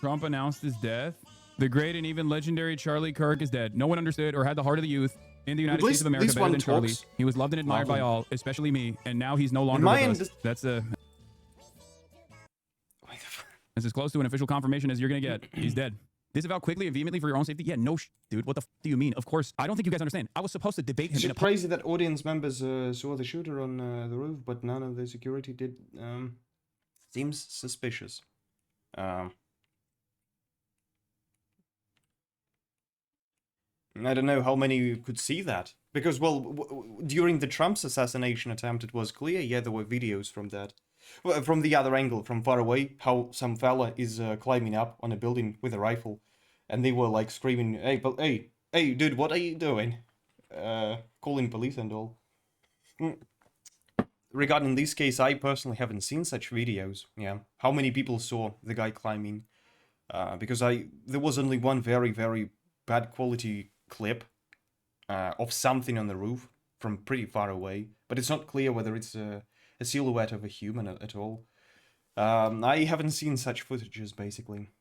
Trump announced his death. The great and even legendary Charlie Kirk is dead. No one understood or had the heart of the youth in the United States of America better than Charlie. He was loved and admired by all, especially me, and now he's no longer with us. That's as close to an official confirmation as you're gonna get. He's dead. Disavow quickly and vehemently for your own safety? Yeah, no dude, what the do you mean? Of course, I don't think you guys understand. I was supposed to debate him. It's crazy that audience members saw the shooter on the roof, but none of the security did. Seems suspicious. I don't know how many could see that. Because, well, during the Trump's assassination attempt, it was clear, yeah, there were videos from that. Well, from the other angle, from far away, how some fella is climbing up on a building with a rifle. And they were, like, screaming, hey, dude, what are you doing? Calling police and all. Regarding this case, I personally haven't seen such videos, yeah. How many people saw the guy climbing? Because there was only one very, very bad quality clip of something on the roof from pretty far away. But it's not clear whether it's a silhouette of a human at all. I haven't seen such footages, basically.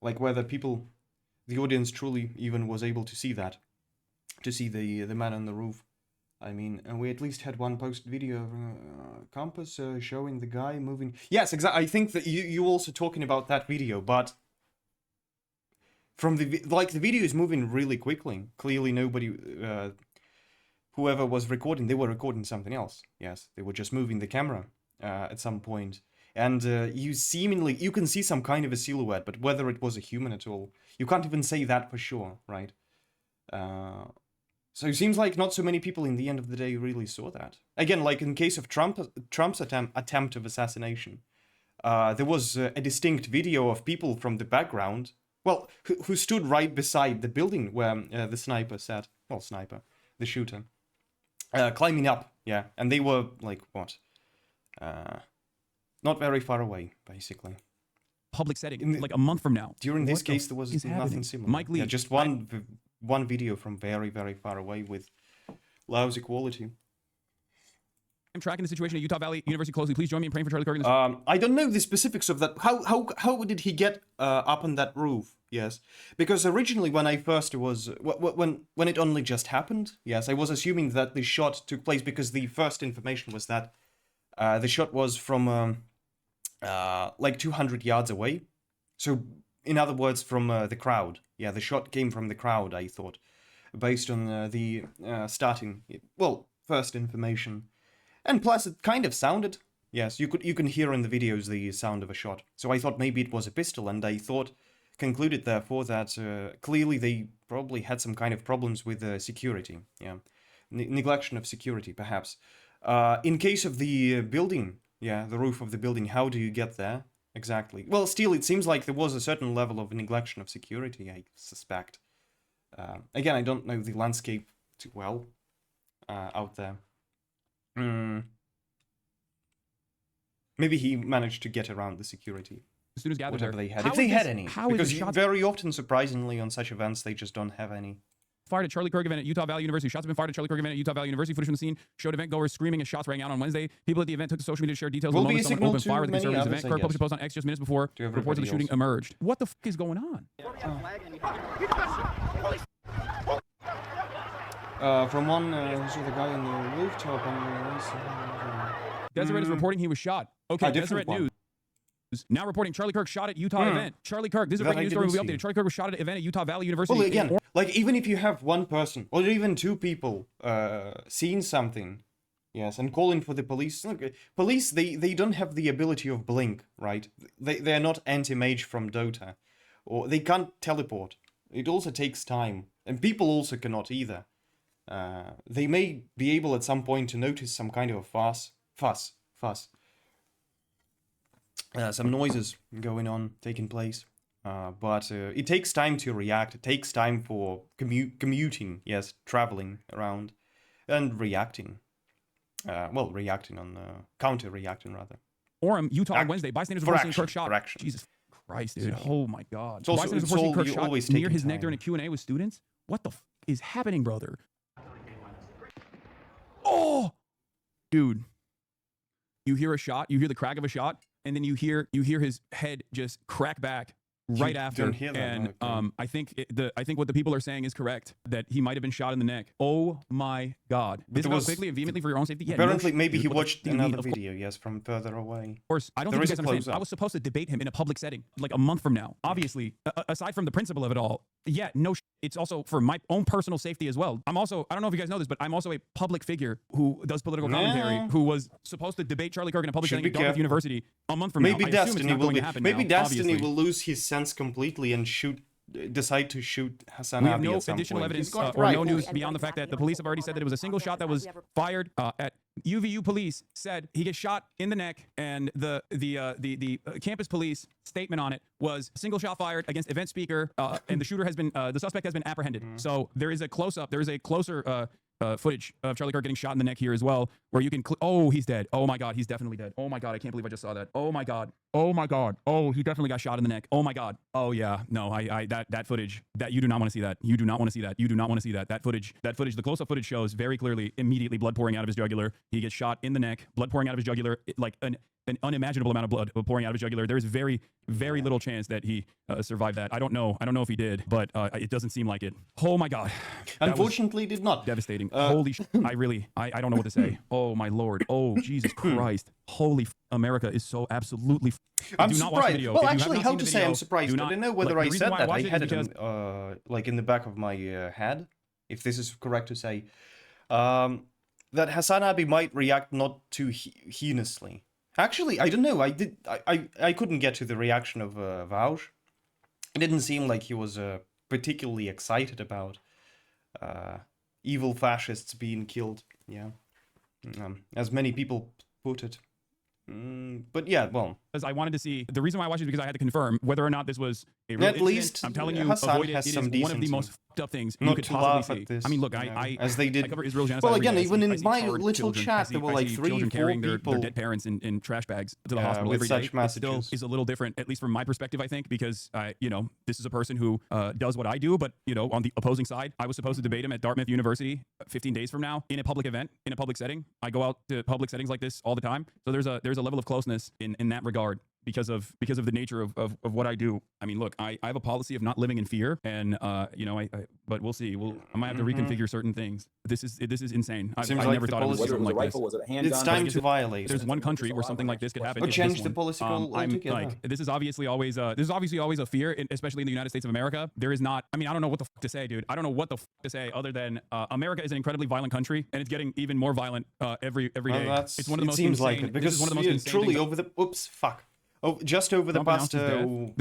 Like whether the audience truly even was able to see that. To see the man on the roof. I mean, and we at least had one post video of Compass showing the guy moving. Yes, exactly. I think that you also talking about that video, but from the video is moving really quickly. Clearly, nobody, whoever was recording, they were recording something else. Yes, they were just moving the camera at some point, and you can see some kind of a silhouette, but whether it was a human at all, you can't even say that for sure, right? So it seems like not so many people in the end of the day really saw that. Again, like in case of Trump's attempt of assassination, there was a distinct video of people from the background, well, who stood right beside the building where the sniper sat. Well, the shooter. Climbing up, yeah. And they were, like, what? Not very far away, basically. Public setting, like a month from now. During this case, there was nothing similar. Mike Lee. Yeah, just one video from very, very far away with lousy quality. I'm tracking the situation at Utah Valley University closely. Please join me in praying for Charlie Kirk. I don't know the specifics of that. How did he get up on that roof? Yes, because originally when I first was when it only just happened, yes, I was assuming that the shot took place because the first information was that the shot was from like 200 yards away. So in other words, from the crowd. Yeah, the shot came from the crowd, I thought, based on the first information. And plus, it kind of sounded, yes, you can hear in the videos the sound of a shot. So I thought maybe it was a pistol, and I concluded therefore that clearly they probably had some kind of problems with security, yeah. Neglection of security, perhaps. In case of the building, yeah, the roof of the building, how do you get there? Exactly. Well, still, it seems like there was a certain level of neglection of security, I suspect. Again, I don't know the landscape too well out there. Maybe he managed to get around the security. As soon as gathered whatever there. they had. If they had any. Because very often, surprisingly, on such events, they just don't have any. Fired at Charlie Kirk event at Utah Valley University. Shots have been fired at Charlie Kirk event at Utah Valley University. Footage from the scene showed event goers screaming as shots rang out on Wednesday. People at the event took to social media to share details of the moment someone opened fire at the conservatives event. Kirk published a post on X just minutes before reports of the shooting emerged. What the fuck is going on? From one who saw the guy on the rooftop and Deseret is reporting he was shot. Okay, Deseret News. Now reporting Charlie Kirk shot at Utah event. Charlie Kirk, this is a breaking news story will be updated. Charlie Kirk was shot at an event at Utah Valley University. Well, again, like even if you have one person or even two people seeing something, yes, and calling for the police. Look, police, they don't have the ability of blink, right? They're not anti-mage from Dota, or they can't teleport. It also takes time, and people also cannot either. They may be able at some point to notice some kind of a fuss. Some noises going on, taking place. But it takes time to react. It takes time for commuting, yes, traveling around, and reacting. Reacting on, counter-reacting, rather. Orem, Utah on Wednesday. Bystanders reporting Kirk shot. Jesus Christ, dude. Oh my God. Bystanders reporting Kirk shot near his neck during a Q&A with students. What the f is happening, brother? Oh! Dude. You hear a shot, you hear the crack of a shot, and then you hear his head just crack back right after, and I think I think what the people are saying is correct, that he might have been shot in the neck. Oh my God! This was quickly and vehemently for your own safety. Yeah, apparently, maybe he watched another video. Yes, from further away. Of course, I don't think you guys understand. I was supposed to debate him in a public setting like a month from now. Obviously, aside from the principle of it all, yeah, no, it's also for my own personal safety as well. I'm also, I don't know if you guys know this, but I'm also a public figure who does political commentary, who was supposed to debate Charlie Kirk in a public setting at Dartmouth University a month from now. Maybe Destiny will be. Maybe Destiny will lose his sense completely and decide to shoot Hasan. We have no additional evidence or no news beyond the fact that the police have already said that it was a single shot that was fired at UVU police said he gets shot in the neck, and the campus police statement on it was single shot fired against event speaker, and the shooter has been the suspect has been apprehended. So there is a close up. There is a closer footage of Charlie Kirk getting shot in the neck here as well, where you can oh, he's dead. Oh my God, he's definitely dead. Oh my God, I can't believe I just saw that. Oh my God. Oh my God. Oh, he definitely got shot in the neck. Oh my God. Oh yeah. No, that footage, that you do not want to see that. You do not want to see that. You do not want to see that. That footage, the close-up footage shows very clearly immediately blood pouring out of his jugular. He gets shot in the neck, blood pouring out of his jugular, like an unimaginable amount of blood pouring out of his jugular. There's very, very little chance that he survived that. I don't know if he did, but it doesn't seem like it. Oh my God. Unfortunately, did not. Devastating. Holy shit. I don't know what to say. Oh my Lord. Oh, Jesus Christ. Holy America is so absolutely. I'm surprised. Well, actually, how to say I'm surprised? I don't know whether I said that. I had it like in the back of my head, if this is correct to say, that Hasan Abi might react not too heinously. Actually, I don't know. I couldn't get to the reaction of Vauj. It didn't seem like he was particularly excited about evil fascists being killed. Yeah, as many people put it. But yeah, well, because I wanted to see, the reason why I watched it is because I had to confirm whether or not this was a real incident. Least I'm telling you, Hasan avoid it. It is one of the most fucked up things you could possibly see. I mean, look, as they did. I cover Israel genocide. Well, again, even in my little children, chat, there were like 3-4 carrying people their dead parents in trash bags to the hospital every day. It still is a little different, at least from my perspective, I think, because this is a person who does what I do, but on the opposing side, I was supposed to debate him at Dartmouth University 15 days from now in a public event, in a public setting. I go out to public settings like this all the time, so there's a level of closeness in that regard. Because of the nature of what I do. I mean, look, I have a policy of not living in fear, and but we'll see. I might have to reconfigure certain things. This is insane. I never thought it was something like this. Was it a handgun? It's time to violate. There's one country where something like this could happen. Or change the policy altogether. This is obviously always a fear, especially in the United States of America. There is not. I mean, I don't know what the fuck to say, dude. I don't know what the fuck to say other than America is an incredibly violent country, and it's getting even more violent every day. It's one of the most insane. Seems like it because one of the most truly over the. Oops, fuck. Oh, just over the past little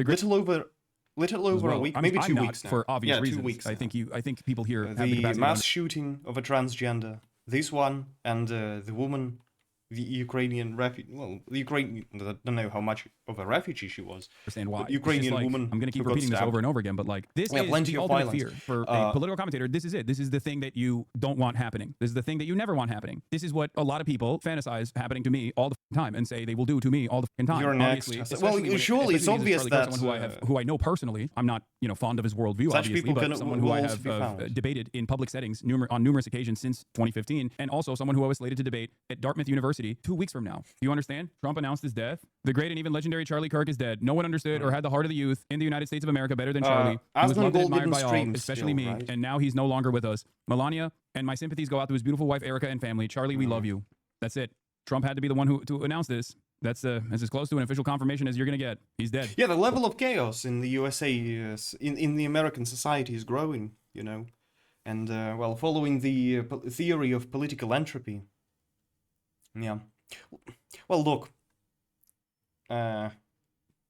over a week, maybe 2 weeks now. For obvious reasons. 2 weeks. I think people here have the mass shooting of a transgender. This one and the woman, the Ukrainian refugee. Well, the Ukrainian. I don't know how much of a refugee she was. Understand why? The Ukrainian woman. I'm going to keep repeating this over and over again, but like this is the ultimate fear for a political commentator. This is it. This is the thing that you don't want happening. This is the thing that you never want happening. This is what a lot of people fantasize happening to me all the time and say they will do to me all the time. You're next. Well, surely it's obvious that who I know personally. I'm not fond of his worldview, obviously, but someone who I have debated in public settings on numerous occasions since 2015, and also someone who I was slated to debate at Dartmouth University 2 weeks from now. Do you understand? Trump announced his death. The great and even legendary Charlie Kirk is dead. No one understood or had the heart of the youth in the United States of America better than Charlie. He was loved and admired by all, especially me, and now he's no longer with us. Melania, and my sympathies go out to his beautiful wife Erica and family. Charlie, we love you. That's it. Trump had to be the one to announce this. That's as close to an official confirmation as you're going to get. He's dead. Yeah, the level of chaos in the USA, in the American society is growing, And, following the theory of political entropy. Yeah. Well, look.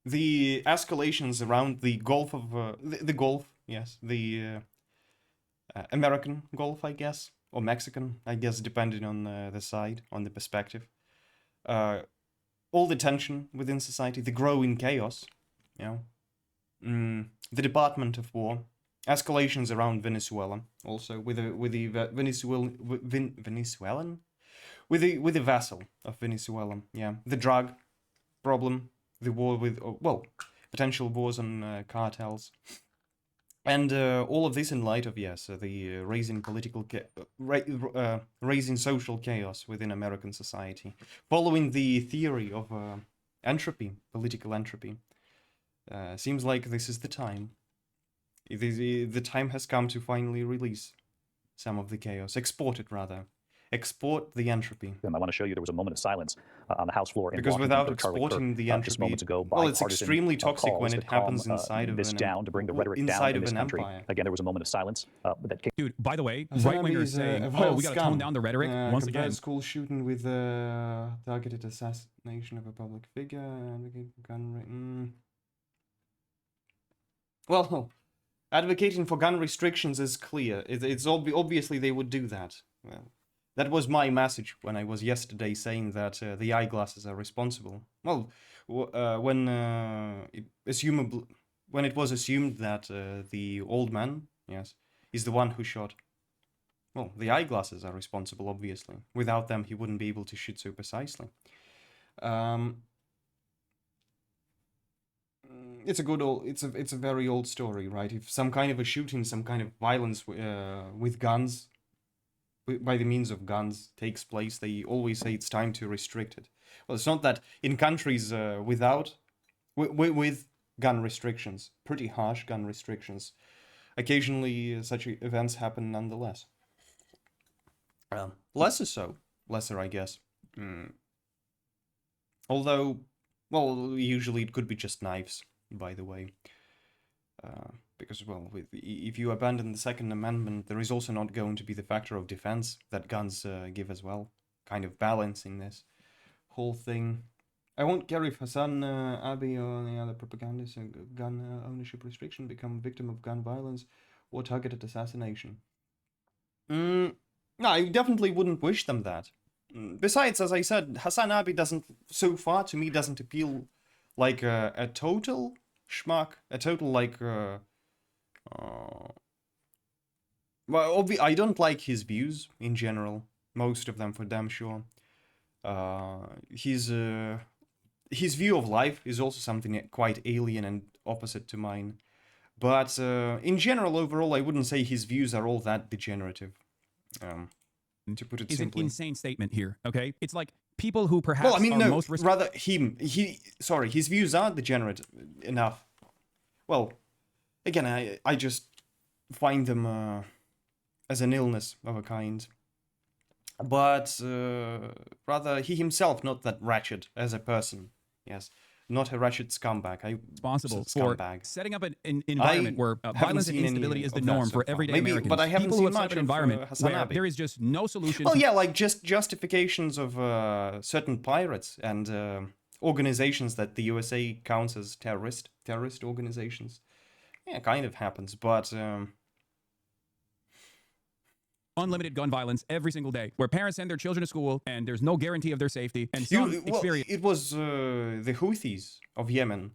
The escalations around the Gulf of... the Gulf, yes. The American Gulf, I guess. Or Mexican, I guess, depending on the side, on the perspective. All the tension within society, the growing chaos, the Department of War, escalations around Venezuela, also with the Venezuelan, with the vessel of Venezuela, the drug problem, the war with potential wars on cartels, and all of this in light of the raising raising social chaos within American society, following the theory of entropy, political entropy. Seems like this is the time. The time has come to finally release some of the chaos. Export it, rather. Export the entropy. I want to show you there was a moment of silence on the House floor. Because without exporting the entropy, well, it's extremely toxic when it happens inside of an empire. Again, there was a moment of silence that came. Dude, by the way, right-wingers saying, "Oh, we got to tone down the rhetoric." Once again, school shooting with targeted assassination of a public figure. Well, advocating for gun restrictions is clear. It's obviously they would do that. Well, that was my message when I was yesterday saying that the eyeglasses are responsible. Well, when it was assumed that the old man, yes, is the one who shot. Well, the eyeglasses are responsible, obviously. Without them, he wouldn't be able to shoot so precisely. It's a very old story, right? If some kind of a shooting, some kind of violence with guns, by the means of guns, takes place, they always say it's time to restrict it. Well, it's not that in countries with gun restrictions, pretty harsh gun restrictions, occasionally such events happen nonetheless. Lesser, I guess. Although, well, usually it could be just knives, by the way. Because, well, if you abandon the Second Amendment, there is also not going to be the factor of defense that guns give as well, kind of balancing this whole thing. I won't care if Hasan, Abi, or any other propagandists gun ownership restriction become victim of gun violence or targeted assassination. No, I definitely wouldn't wish them that. Besides, as I said, Hasan Abi so far to me doesn't appeal like a total schmuck, a total like well, I don't like his views in general, most of them for damn sure. His view of life is also something quite alien and opposite to mine. But in general, overall, I wouldn't say his views are all that degenerative. To put it simply, an insane statement here. Okay, it's like people who perhaps his views are degenerate enough. Well, again, I just find them as an illness of a kind. But rather, he himself not that wretched as a person. Yes, not a wretched scumbag. Responsible for setting up an environment where violence and instability is the norm for everyday Americans. But I haven't seen much of environment where there is just no solution. Well, yeah, like just justifications of certain pirates and organizations that the USA counts as terrorist organizations. Yeah, kind of happens, but unlimited gun violence every single day, where parents send their children to school and there's no guarantee of their safety. And it was the Houthis of Yemen.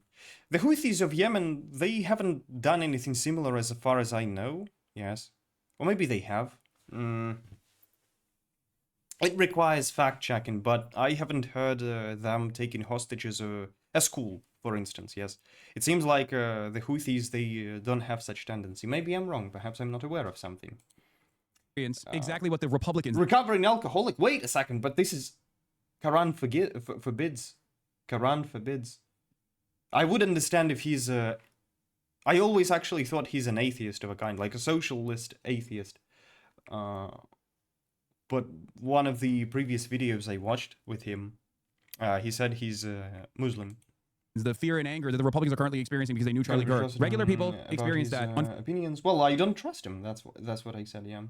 The Houthis of Yemen, they haven't done anything similar as far as I know. Yes, or maybe they have. It requires fact checking, but I haven't heard them taking hostages a school, for instance. Yes, it seems like the Houthis, they don't have such tendency. Maybe I'm wrong. Perhaps I'm not aware of something. Exactly what the Republicans. Recovering alcoholic. Wait a second, but this is Quran forbids. Quran forbids. I would understand if he's I always actually thought he's an atheist of a kind, like a socialist atheist. But one of the previous videos I watched with him, he said he's Muslim. The fear and anger that the Republicans are currently experiencing because they knew Charlie Kirk. Regular people experience that. Opinions. Well, I don't trust him. That's what I said. Yeah.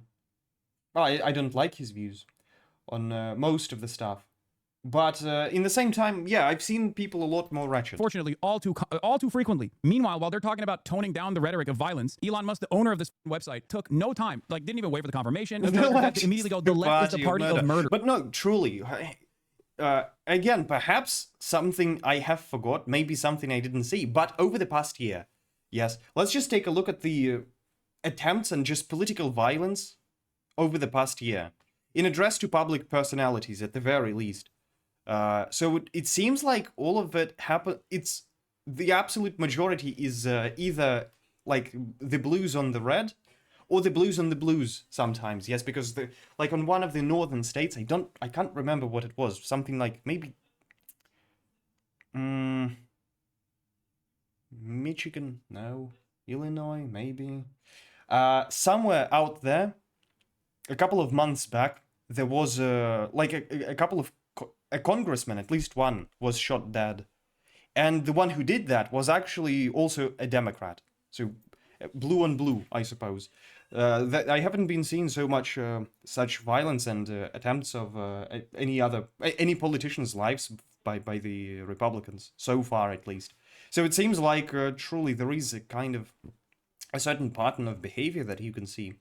Well, I don't like his views on most of the stuff. But in the same time, yeah, I've seen people a lot more wretched. Fortunately, all too frequently. Meanwhile, while they're talking about toning down the rhetoric of violence, Elon Musk, the owner of this website, took no time, like didn't even wait for the confirmation. Immediately go, the left is the party of murder. But no, truly, again, perhaps something I have forgot, maybe something I didn't see, but over the past year, yes, let's just take a look at the attempts and just political violence over the past year, in address to public personalities at the very least. So it seems like all of it happened. It's the absolute majority is either like the blues on the red, or the blues on the blues sometimes. Yes, because like on one of the northern states, I can't remember what it was. Something like maybe Michigan? No. Illinois? Maybe. Somewhere out there, a couple of months back, there was a couple of a congressman, at least one, was shot dead, and the one who did that was actually also a Democrat. So blue on blue, I suppose. That I haven't been seeing so much such violence and attempts of any politicians' lives by the Republicans so far, at least. So it seems like truly there is a kind of a certain pattern of behavior that you can see.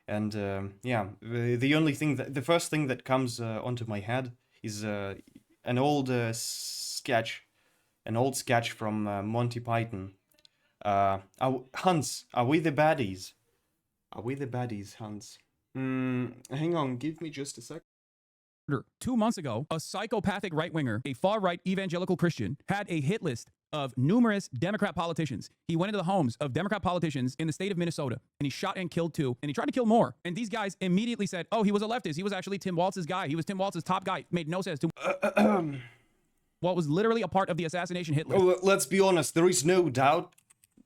And the only thing the first thing that comes onto my head is an old sketch from Monty Python. Hans, are we the baddies? Are we the baddies, Hans? Hang on, give me just a sec. 2 months ago, a psychopathic right-winger, a far-right evangelical Christian, had a hit list of numerous Democrat politicians. He went into the homes of Democrat politicians in the state of Minnesota, and he shot and killed 2, and he tried to kill more. And these guys immediately said, oh, he was a leftist. He was actually Tim Walz's guy. He was Tim Walz's top guy. Made no sense. What was literally a part of the assassination hit list. Oh, let's be honest, there is no doubt.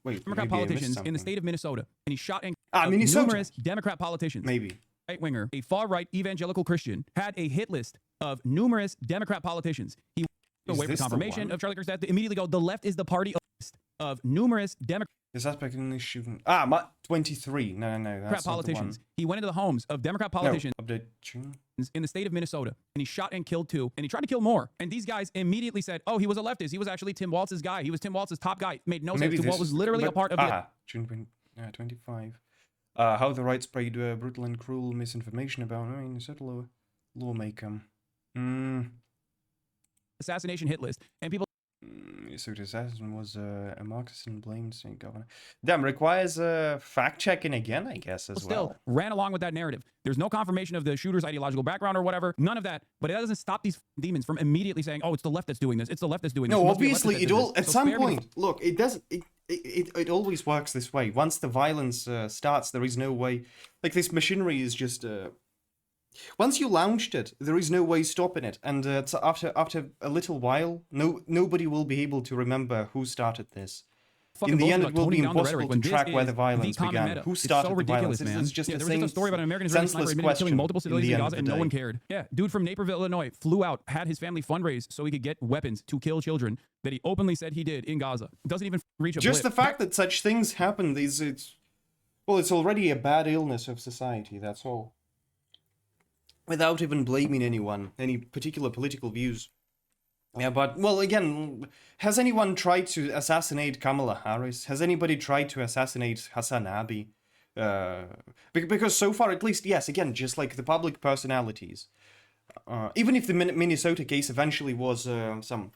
Wait, Democrat politicians in the state of Minnesota, and he shot and Minnesota. numerous Democrat politicians. Maybe. Right-winger, a far-right evangelical Christian, had a hit list of numerous Democrat politicians. He went with confirmation of Charlie Kirk's death. They immediately go, the left is the party of numerous Democrat The suspect in this shooting. 23. No, that's politicians. He went into the homes of Democrat politicians in the state of Minnesota, and he shot and killed 2, and he tried to kill more. And these guys immediately said, oh, he was a leftist. He was actually Tim Walz's guy. He was Tim Walz's top guy. Made no sense to what was literally a part of the... June 25. How the right spread brutal and cruel misinformation about settle lawmaker. Assassination hit list. And people... So the assassin was a Marxist and blamed state governor. Damn, requires fact-checking again, I guess, as still ran along with that narrative. There's no confirmation of the shooter's ideological background or whatever. None of that. But it doesn't stop these demons from immediately saying, oh, it's the left that's doing this. It's the left that's doing this. No, obviously, it all... At some point, look, it doesn't... It always works this way. Once the violence starts, there is no way... Like, this machinery is just... Once you launched it, there is no way stopping it. And after a little while, nobody will be able to remember who started this. In the end, it will be impossible to track where the violence began. Who started the violence? It's just there was just a story about an American Israeli sniper admitting killing multiple civilians in Gaza, and no one cared. Yeah, dude from Naperville, Illinois, flew out, had his family fundraise so he could get weapons to kill children that he openly said he did in Gaza. Doesn't even reach a just blip. The fact that such things happen is it's already a bad illness of society. That's all. Without even blaming anyone, any particular political views. Yeah, but, well, again, has anyone tried to assassinate Kamala Harris? Has anybody tried to assassinate Hasan Abi? Because so far, at least, yes, again, just like the public personalities. Even if the Minnesota case eventually was some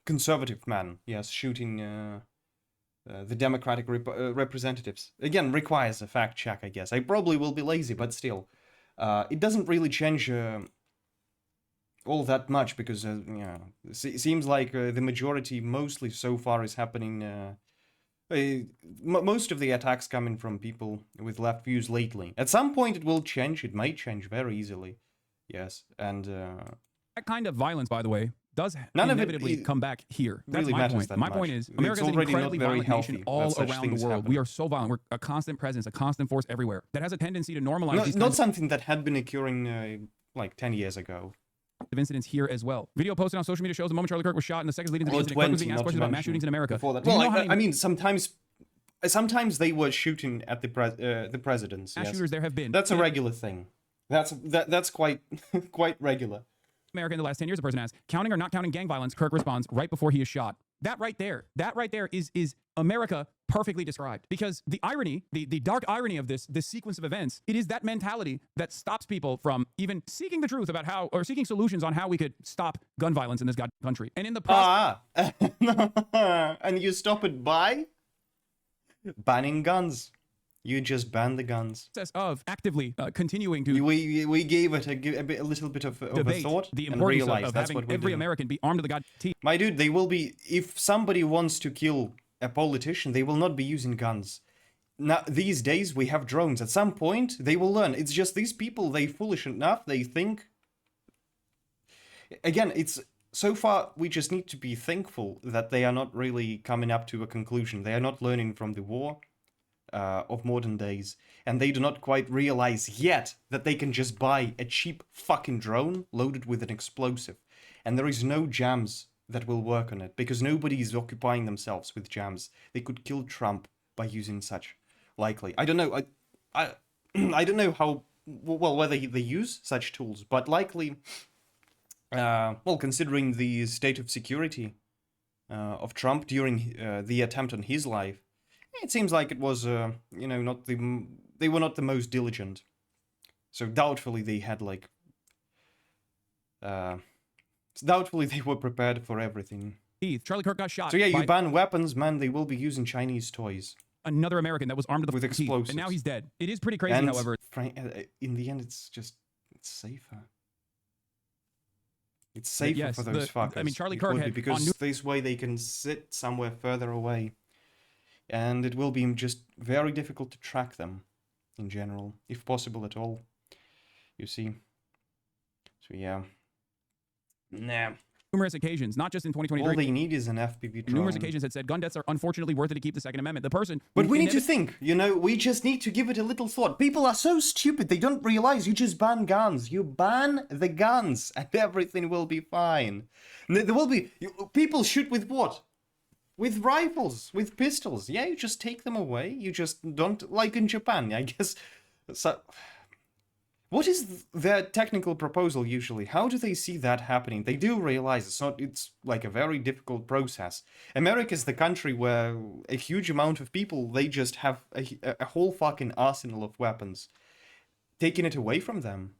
conservative man, yes, shooting the Democratic representatives. Again, requires a fact check, I guess. I probably will be lazy, but still. It doesn't really change all that much because, it seems like the majority mostly so far is happening... most of the attacks coming from people with left views lately. At some point it will change. It might change very easily. Yes, and... that kind of violence, by the way, does inevitably come back here. That's really my point. My point is, America is an incredibly violent nation all around the world. We are so violent. We're a constant presence, a constant force everywhere that has a tendency to normalize these not something that had been occurring like 10 years ago. Of incidents here as well. Video posted on social media shows the moment Charlie Kirk was shot and the seconds leading to the incident, Kirk was being asked questions about mass shootings in America. Well, I mean, sometimes they were shooting at the presidents. Mass shooters there have been. That's a regular thing. That's quite quite regular. America in the last 10 years, a person asks, counting or not counting gang violence, Kirk responds right before he is shot. That right there is America perfectly described. Because the irony, the dark irony of this sequence of events, it is that mentality that stops people from even seeking the truth about how, or seeking solutions on how we could stop gun violence in this goddamn country. And in the process... and you stop it by banning guns. You just ban the guns. Of actively continuing to... We gave it a little bit of a thought the and realized of that's having what we're every doing. American be armed to the god teeth. My dude, they will be... If somebody wants to kill a politician, they will not be using guns. Now, these days, we have drones. At some point, they will learn. It's just these people, they foolish enough, they think... Again, it's so far, we just need to be thankful that they are not really coming up to a conclusion. They are not learning from the war of modern days, and they do not quite realize yet that they can just buy a cheap fucking drone loaded with an explosive, and there is no jams that will work on it, because nobody is occupying themselves with jams. They could kill Trump by using such, likely. I don't know, I don't know how, well, whether they use such tools, but likely, well, considering the state of security of Trump during the attempt on his life, it seems like it was, you know, they were not the most diligent. So doubtfully they had, like, doubtfully they were prepared for everything. Charlie Kirk got shot. So yeah, you ban weapons, man, they will be using Chinese toys. Another American that was armed with explosives. And now he's dead. It is pretty crazy, and however. In the end, it's safer. It's safer for those fuckers. I mean, Charlie Kirk had... Because this way they can sit somewhere further away. And it will be just very difficult to track them, in general, if possible at all. You see. So yeah. Nah. Numerous occasions, not just in 2023. All they need is an FPV drone. Numerous occasions had said gun deaths are unfortunately worth it to keep the Second Amendment. The person... But we need to think, you know, we just need to give it a little thought. People are so stupid, they don't realize you just ban guns. You ban the guns and everything will be fine. There will be... People shoot with what? With rifles, with pistols. Yeah, you just take them away. You just don't... Like in Japan, I guess... So... What is their technical proposal usually? How do they see that happening? They do realize it's like a very difficult process. America is the country where a huge amount of people, they just have a whole fucking arsenal of weapons. Taking it away from them.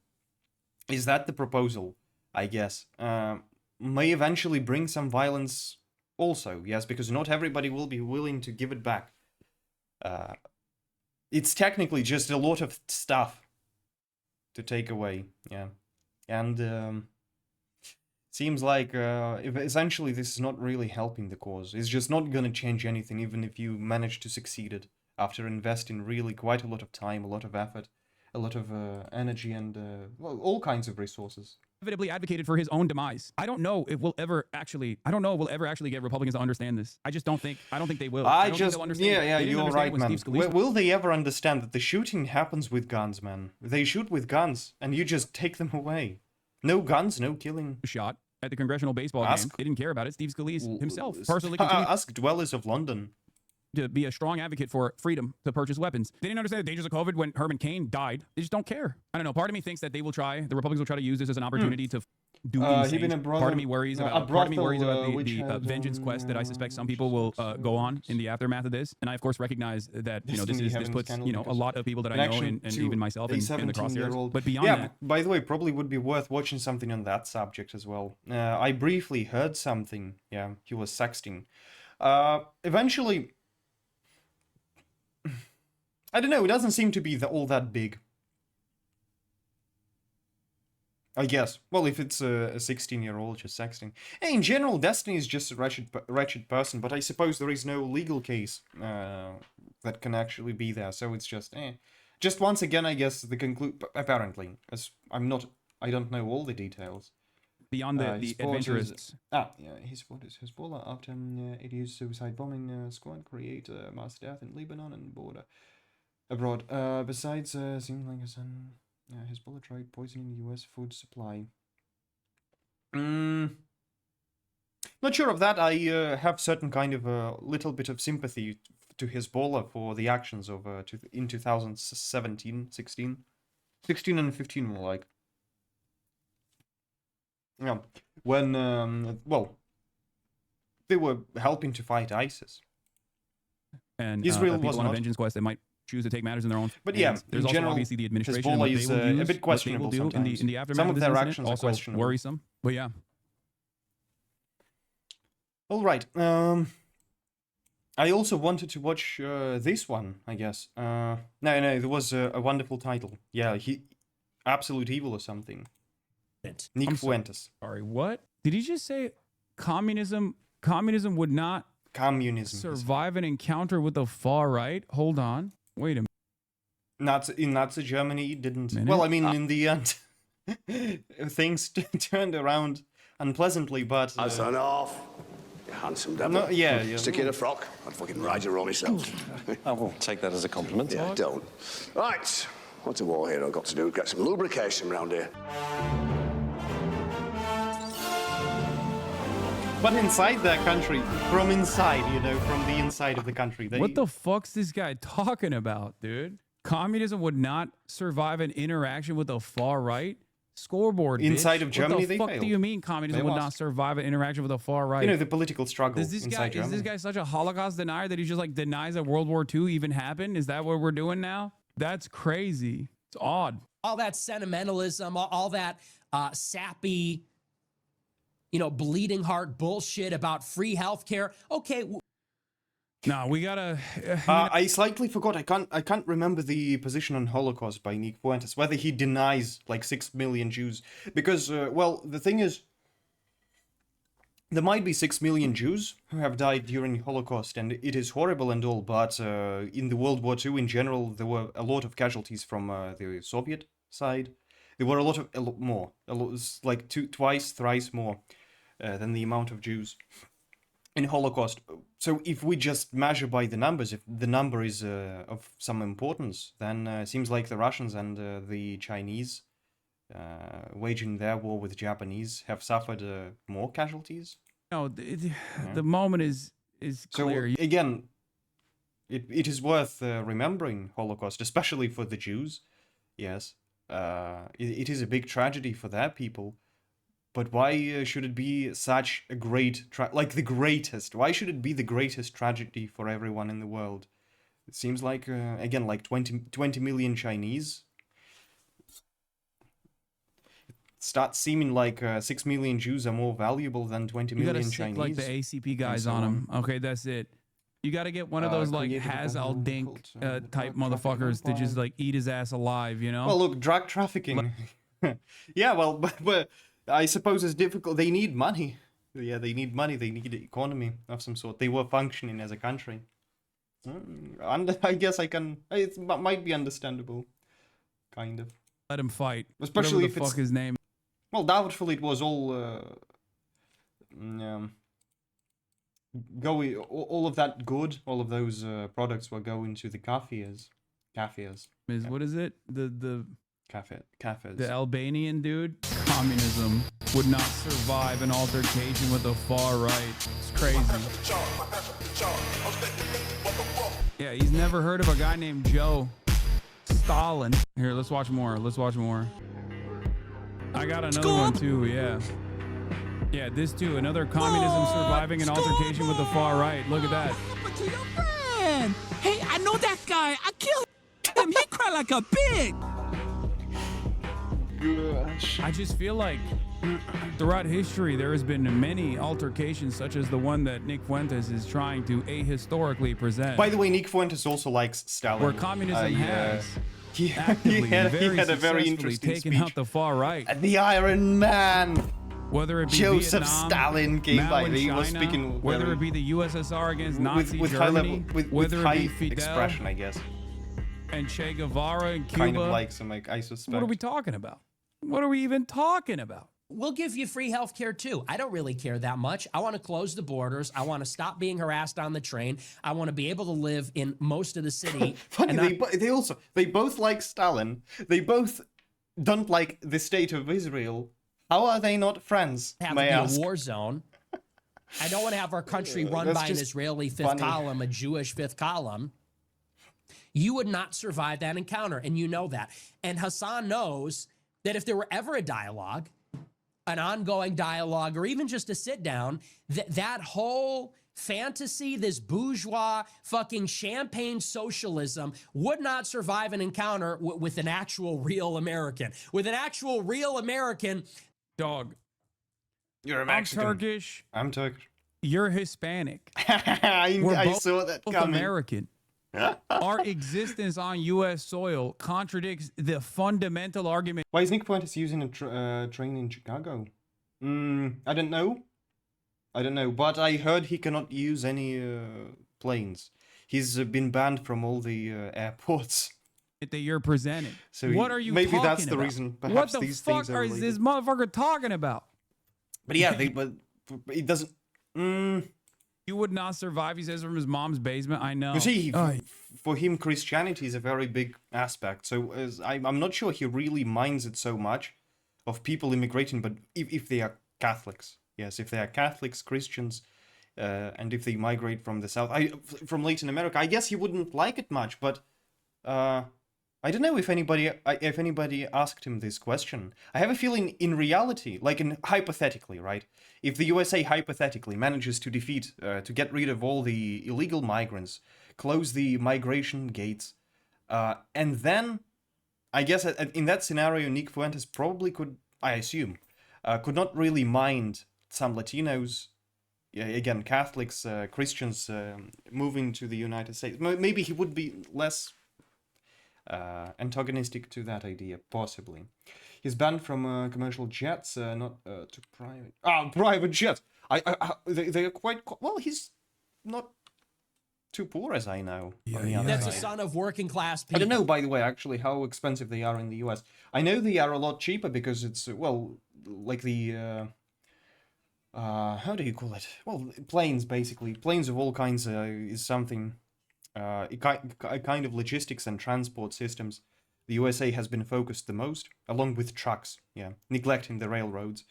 Is that the proposal? I guess. May eventually bring some violence also. Yes, because not everybody will be willing to give it back. It's technically just a lot of stuff to take away, yeah. And seems like if essentially this is not really helping the cause. It's just not gonna change anything, even if you manage to succeed it after investing really quite a lot of time, a lot of effort, a lot of energy, and well, all kinds of resources. Inevitably advocated for his own demise. I don't know if we'll ever actually get Republicans to understand this. I don't think they will. I don't think they'll understand. Yeah, you're right, man. Will they ever understand that the shooting happens with guns, man? They shoot with guns, and you just take them away. No guns, no killing. Shot at the congressional baseball game. They didn't care about it. Steve Scalise himself personally continued. Ask dwellers of London. To be a strong advocate for freedom to purchase weapons. They didn't understand the dangers of COVID when Herman Cain died. They just don't care. I don't know. Part of me thinks that the Republicans will try to use this as an opportunity to do insane. Part of me worries about the vengeance quest that I suspect some people will go on in the aftermath of this. And I, of course, recognize that this puts a lot of people that I know and even myself in the crosshairs. But beyond that, by the way, probably would be worth watching something on that subject as well. I briefly heard something. Yeah, he was sexting. Eventually. I don't know, it doesn't seem to be all that big. I guess. Well, if it's a 16-year-old just sexting. In general, Destiny is just a wretched person, but I suppose there is no legal case that can actually be there, so it's just, Just once again, I guess, apparently, as I don't know all the details. Beyond the adventurous. Yeah, his Fuentes Hezbollah after it used suicide bombing squad create mass death in Lebanon and border. Abroad. Besides, seems like Hasan, Hezbollah tried poisoning the U.S. food supply. Not sure of that. I have certain kind of a little bit of sympathy to Hezbollah for the actions of in 2017, 16 and 15 more like. Yeah, when well, they were helping to fight ISIS. And Israel was on a vengeance quest. They might choose to take matters in their own. But yeah, there's also general, obviously the administration. Hezbollah is a bit questionable sometimes. In the aftermath Some of their incident, actions also are questionable. Worrisome. But yeah. All right. I also wanted to watch this one. I guess. No, there was a wonderful title. Yeah, Absolute Evil or something. Nick Fuentes. Sorry, what did he just say? Communism would not survive an encounter with the far right. Hold on. Wait a minute. In Nazi Germany, it didn't. Well, I mean, in the end, things turned around unpleasantly, but... Hasan off. You handsome devil. No, yeah. Stick you in a frock. I'd fucking ride you all myself. I will take that as a compliment. Yeah, don't. Right. What's a war hero got to do? Get some lubrication around here. But inside their country, from inside, you know, from the inside of the country. What the fuck's this guy talking about, dude? Communism would not survive an interaction with the far right? Scoreboard, inside bitch. of Germany, what the fuck do you mean communism would not survive an interaction with the far right? You know, the political struggle Is this inside Germany. Is this guy such a Holocaust denier that he just like denies that World War II even happened? Is that what we're doing now? That's crazy. It's odd. All that sentimentalism, all that sappy, you know, bleeding heart bullshit about free healthcare. Okay. No, we gotta. I slightly forgot. I can't remember the position on Holocaust by Nick Fuentes. Whether he denies like 6 million Jews, because well, the thing is, there might be 6 million Jews who have died during Holocaust, and it is horrible and all. But in the World War II in general, there were a lot of casualties from the Soviet side. There were a lot more, like twice, thrice more than the amount of Jews in Holocaust. So if we just measure by the numbers, if the number is of some importance, then it seems like the Russians and the Chinese waging their war with Japanese have suffered more casualties. No, the moment is clear. So again, it is worth remembering Holocaust, especially for the Jews. Yes, it is a big tragedy for their people. But why should it be such a great, like the greatest? Why should it be the greatest tragedy for everyone in the world? It seems like, again, like 20 million Chinese. It starts seeming like 6 million Jews are more valuable than 20 million Chinese. You gotta stick like the ACP guys on them. Okay, that's it. You gotta get one of those like Haz-al-Dink type motherfuckers to just like eat his ass alive, you know? Well, look, drug trafficking. Yeah, well, but I suppose it's difficult. They need money. Yeah, they need money. They need an economy of some sort. They were functioning as a country. I guess it might be understandable. Kind of. Let him fight. Especially if the fuck his name. Well, doubtfully it was all... all of that good, all of those products were going to the Kafirs. What is it? The Kafirs. The Albanian dude? Communism would not survive an altercation with the far right. It's crazy. Yeah, he's never heard of a guy named Joe Stalin. Here, let's watch more. I got another one too, yeah. Yeah, this too. Another communism surviving an altercation with the far right. Look at that. What to your friend? Hey, I know that guy. I killed him. He cried like a pig. I just feel like throughout history there has been many altercations such as the one that Nick Fuentes is trying to ahistorically present. By the way, Nick Fuentes also likes Stalin. Where communism has he had a very interesting taken speech. Out the far right. The Iron Man. Whether it be Joseph Vietnam, Stalin came Mao by. in He China, was speaking whether it be the USSR against Nazi with Germany, high level, whether with high it be Fidel expression, I guess. And Che Guevara in Cuba. Kind of like some, like, I suspect. What are we talking about? What are we even talking about? We'll give you free health care too. I don't really care that much. I want to close the borders. I want to stop being harassed on the train. I want to be able to live in most of the city. Funny, they both like Stalin. They both don't like the state of Israel. How are they not friends? Have may to I be ask? a war zone. I don't want to have our country run by an Israeli fifth column, a Jewish fifth column. You would not survive that encounter, and you know that. And Hasan knows that if there were ever a dialogue, an ongoing dialogue, or even just a sit down, that whole fantasy, this bourgeois fucking champagne socialism would not survive an encounter with an actual real American. With an actual real American. Dog. You're a Mexican. I'm Turkish. I'm Turkish. You're Hispanic. I saw that coming. American. Our existence on U.S. soil contradicts the fundamental argument. Why is Nick Fuentes using a train in Chicago? I don't know. But I heard he cannot use any planes. He's been banned from all the airports. That you're presenting. So what are you maybe talking that's the about? reason. Perhaps What the these fuck things are is this motherfucker talking about? But yeah, but it doesn't. You would not survive, he says, from his mom's basement. I know. You see, for him, Christianity is a very big aspect. So I'm not sure he really minds it so much of people immigrating, but if they are Catholics, yes, if they are Catholics, Christians, and if they migrate from the South, from Latin America, I guess he wouldn't like it much. But I don't know if anybody asked him this question. I have a feeling, in reality, like hypothetically, right? If the USA hypothetically manages to to get rid of all the illegal migrants, close the migration gates, and then, I guess in that scenario, Nick Fuentes probably could, I assume, could not really mind some Latinos, again, Catholics, Christians, moving to the United States. Maybe he would be less antagonistic to that idea, possibly. He's banned from commercial jets, not to private. Private jets. They are quite well. He's not too poor, as I know. That's a son of working class people. I don't know, by the way, actually, how expensive they are in the US. I know they are a lot cheaper because it's like the how do you call it? Well, planes, basically. Planes of all kinds is something. A kind of logistics and transport systems. The USA has been focused the most, along with trucks, neglecting the railroads.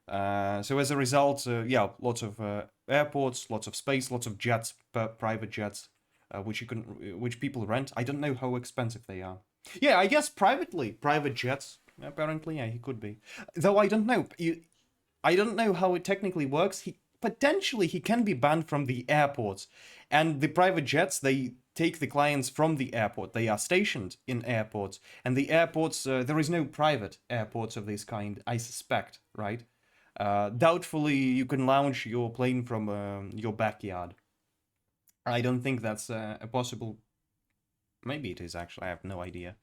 So as a result, lots of airports, lots of space, lots of jets, private jets, which people rent. I don't know how expensive they are. Yeah, I guess private jets. Apparently, yeah, he could be. Though I don't know. I don't know how it technically works. Potentially, he can be banned from the airports. And the private jets, they take the clients from the airport. They are stationed in airports. And the airports, there is no private airports of this kind, I suspect, right? Doubtfully, you can launch your plane from your backyard. I don't think that's a possible... Maybe it is, actually. I have no idea.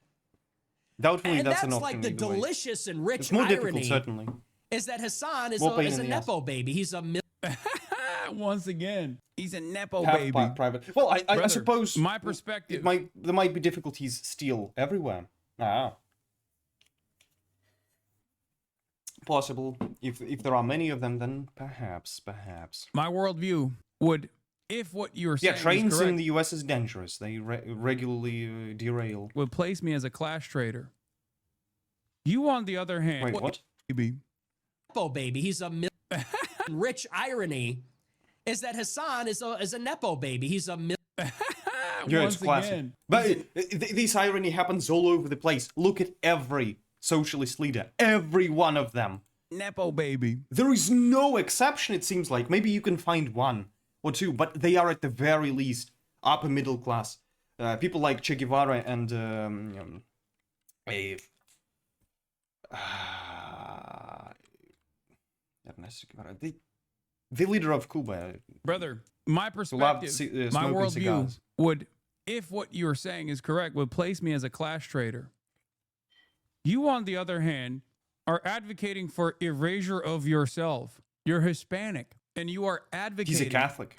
Doubtfully, and that's an that's option. like the delicious and rich it's more irony. difficult, certainly. Is that Hasan is More pain a in the nepo baby? He's a Once again, he's a nepo Half baby. Private. Well, I Brother, suppose my perspective. There might be difficulties still everywhere. Possible. If there are many of them, then perhaps. My worldview would, if what you're saying trains is correct, in the US is dangerous. They regularly derail. would place me as a class traitor. You, on the other hand, Wait, what? Baby. nepo baby. He's a rich irony. Is that Hasan is a nepo baby? He's a It's classic. Again. But this irony happens all over the place. Look at every socialist leader, every one of them. Nepo baby. There is no exception, it seems like. Maybe you can find one or two, but they are at the very least upper middle class. People like Che Guevara and the leader of Cuba. Brother, my perspective, my worldview cigars. would, if what you're saying is correct, would place me as a class traitor. You, on the other hand, are advocating for erasure of yourself. You're Hispanic, and you are advocating... He's a Catholic.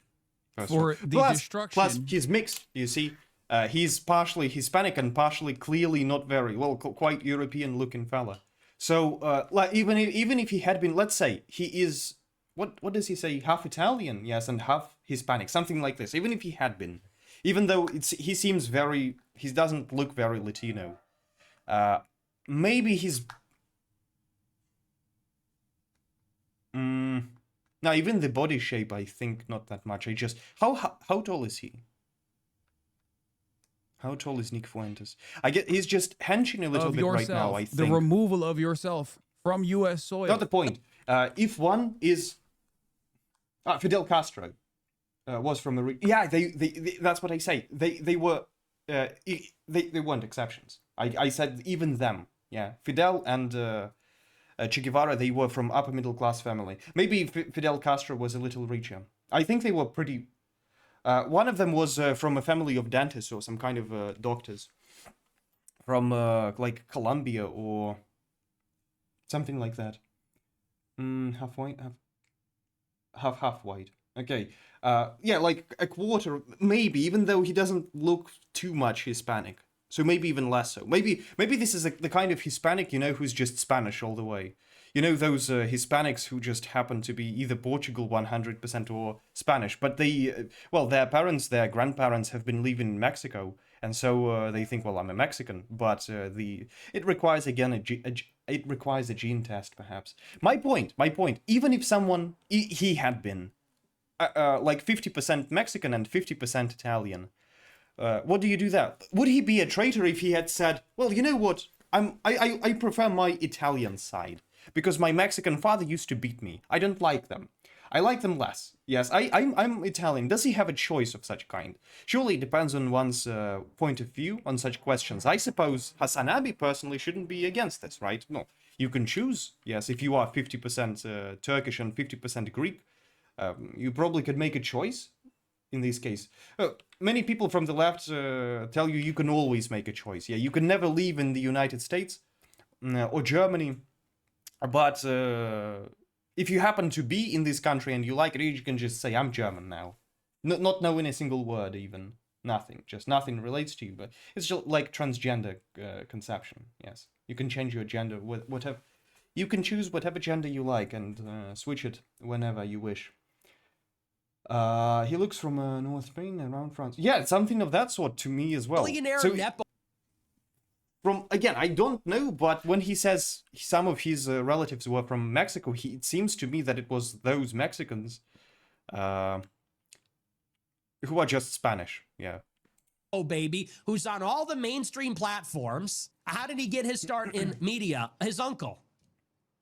For the destruction... Plus, he's mixed, you see. He's partially Hispanic and partially clearly not very, well, quite European-looking fella. So, even if he had been, let's say, he is... What does he say? Half Italian, yes, and half Hispanic, something like this. Even if he had been, even though he seems he doesn't look very Latino. Maybe he's. Now even the body shape, I think not that much. How tall is he? How tall is Nick Fuentes? I get he's just henching a little bit right now. I think the removal of yourself from U.S. soil. Not the point. If one is. Fidel Castro was from the they that's what I say. They were they weren't exceptions. I said even them. Yeah, Fidel and Che Guevara, they were from upper middle class family. Maybe Fidel Castro was a little richer. I think they were pretty. One of them was from a family of dentists or some kind of doctors from like Colombia or something like that. Half white, half white. Okay. Yeah, like a quarter, maybe, even though he doesn't look too much Hispanic. So maybe even less so. Maybe this is the kind of Hispanic, who's just Spanish all the way. You know, those Hispanics who just happen to be either Portugal 100% or Spanish, but they, well, their parents, their grandparents have been living in Mexico, and so they think, well, I'm a Mexican, but it requires, again, it requires a gene test, perhaps. My point, even if someone, he had been like 50% Mexican and 50% Italian, what do you do there? Would he be a traitor if he had said, well, you know what, I prefer my Italian side, because my Mexican father used to beat me. I don't like them. I like them less. Yes, I'm Italian. Does he have a choice of such kind? Surely it depends on one's point of view on such questions. I suppose Hasan Abi personally shouldn't be against this, right? No, you can choose. Yes, if you are 50% Turkish and 50% Greek, you probably could make a choice in this case. Many people from the left tell you can always make a choice. Yeah, you can never live in the United States or Germany, but if you happen to be in this country and you like it, you can just say, I'm German now. Not knowing a single word even. Nothing. Just nothing relates to you. But it's just like transgender conception. Yes. You can change your gender with whatever. You can choose whatever gender you like and switch it whenever you wish. He looks from North Spain, around France. Yeah, something of that sort to me as well. Billionaire So, Nepo. from, again, I don't know, but when he says some of his relatives were from Mexico, it seems to me that it was those Mexicans who are just Spanish. Yeah. Oh, baby, who's on all the mainstream platforms. How did he get his start in media? His uncle.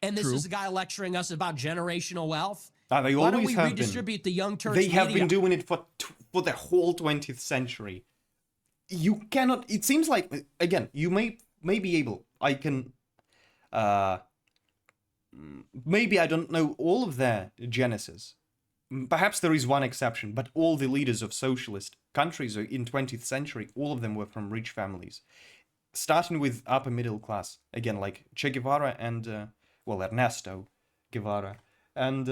And this is a guy lecturing us about generational wealth. They Why don't always we have redistribute the young Turks They have media? been doing it for the whole 20th century. You cannot. It seems like, again, you may be able. I can. Maybe I don't know all of their genesis. Perhaps there is one exception, but all the leaders of socialist countries in 20th century, all of them were from rich families, starting with upper middle class. Again, like Che Guevara and Ernesto Guevara and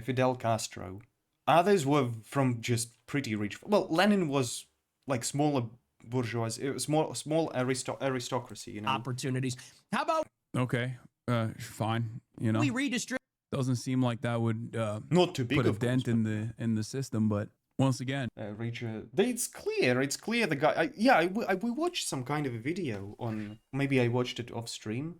Fidel Castro. Others were from just pretty rich. Well, Lenin was like smaller bourgeoisie, small aristocracy, you know. Opportunities. How about Okay, fine. You know, we redistribute? doesn't seem like that would Not too big, put a of course, dent in the system, but once again, it's clear the guy. We watched some kind of a video on. Maybe I watched it off stream,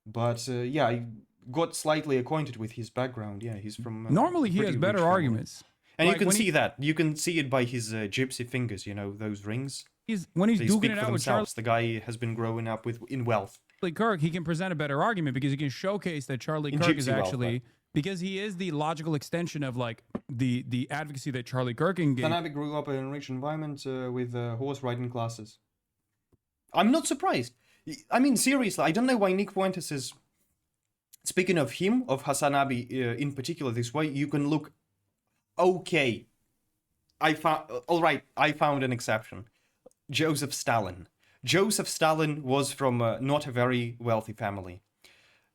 but I got slightly acquainted with his background. Yeah, he's from. normally he pretty has rich better family. arguments. And Like, you can when see that. You can see it by his gypsy fingers. You know, those rings. When he's They duking speak it for out with themselves. The guy has been growing up in wealth. Charlie Kirk, he can present a better argument because he can showcase that Charlie In Kirk is gypsy wealth, actually right? because he is the logical extension of like the advocacy that Charlie Kirk engaged. Tanabe grew up in a rich environment with horse riding classes. I'm not surprised. I mean, seriously, I don't know why Nick Fuentes is. Speaking of him, of Hasan Abi in particular, this way, you can look. Okay, I found an exception. Joseph Stalin. Joseph Stalin was from not a very wealthy family.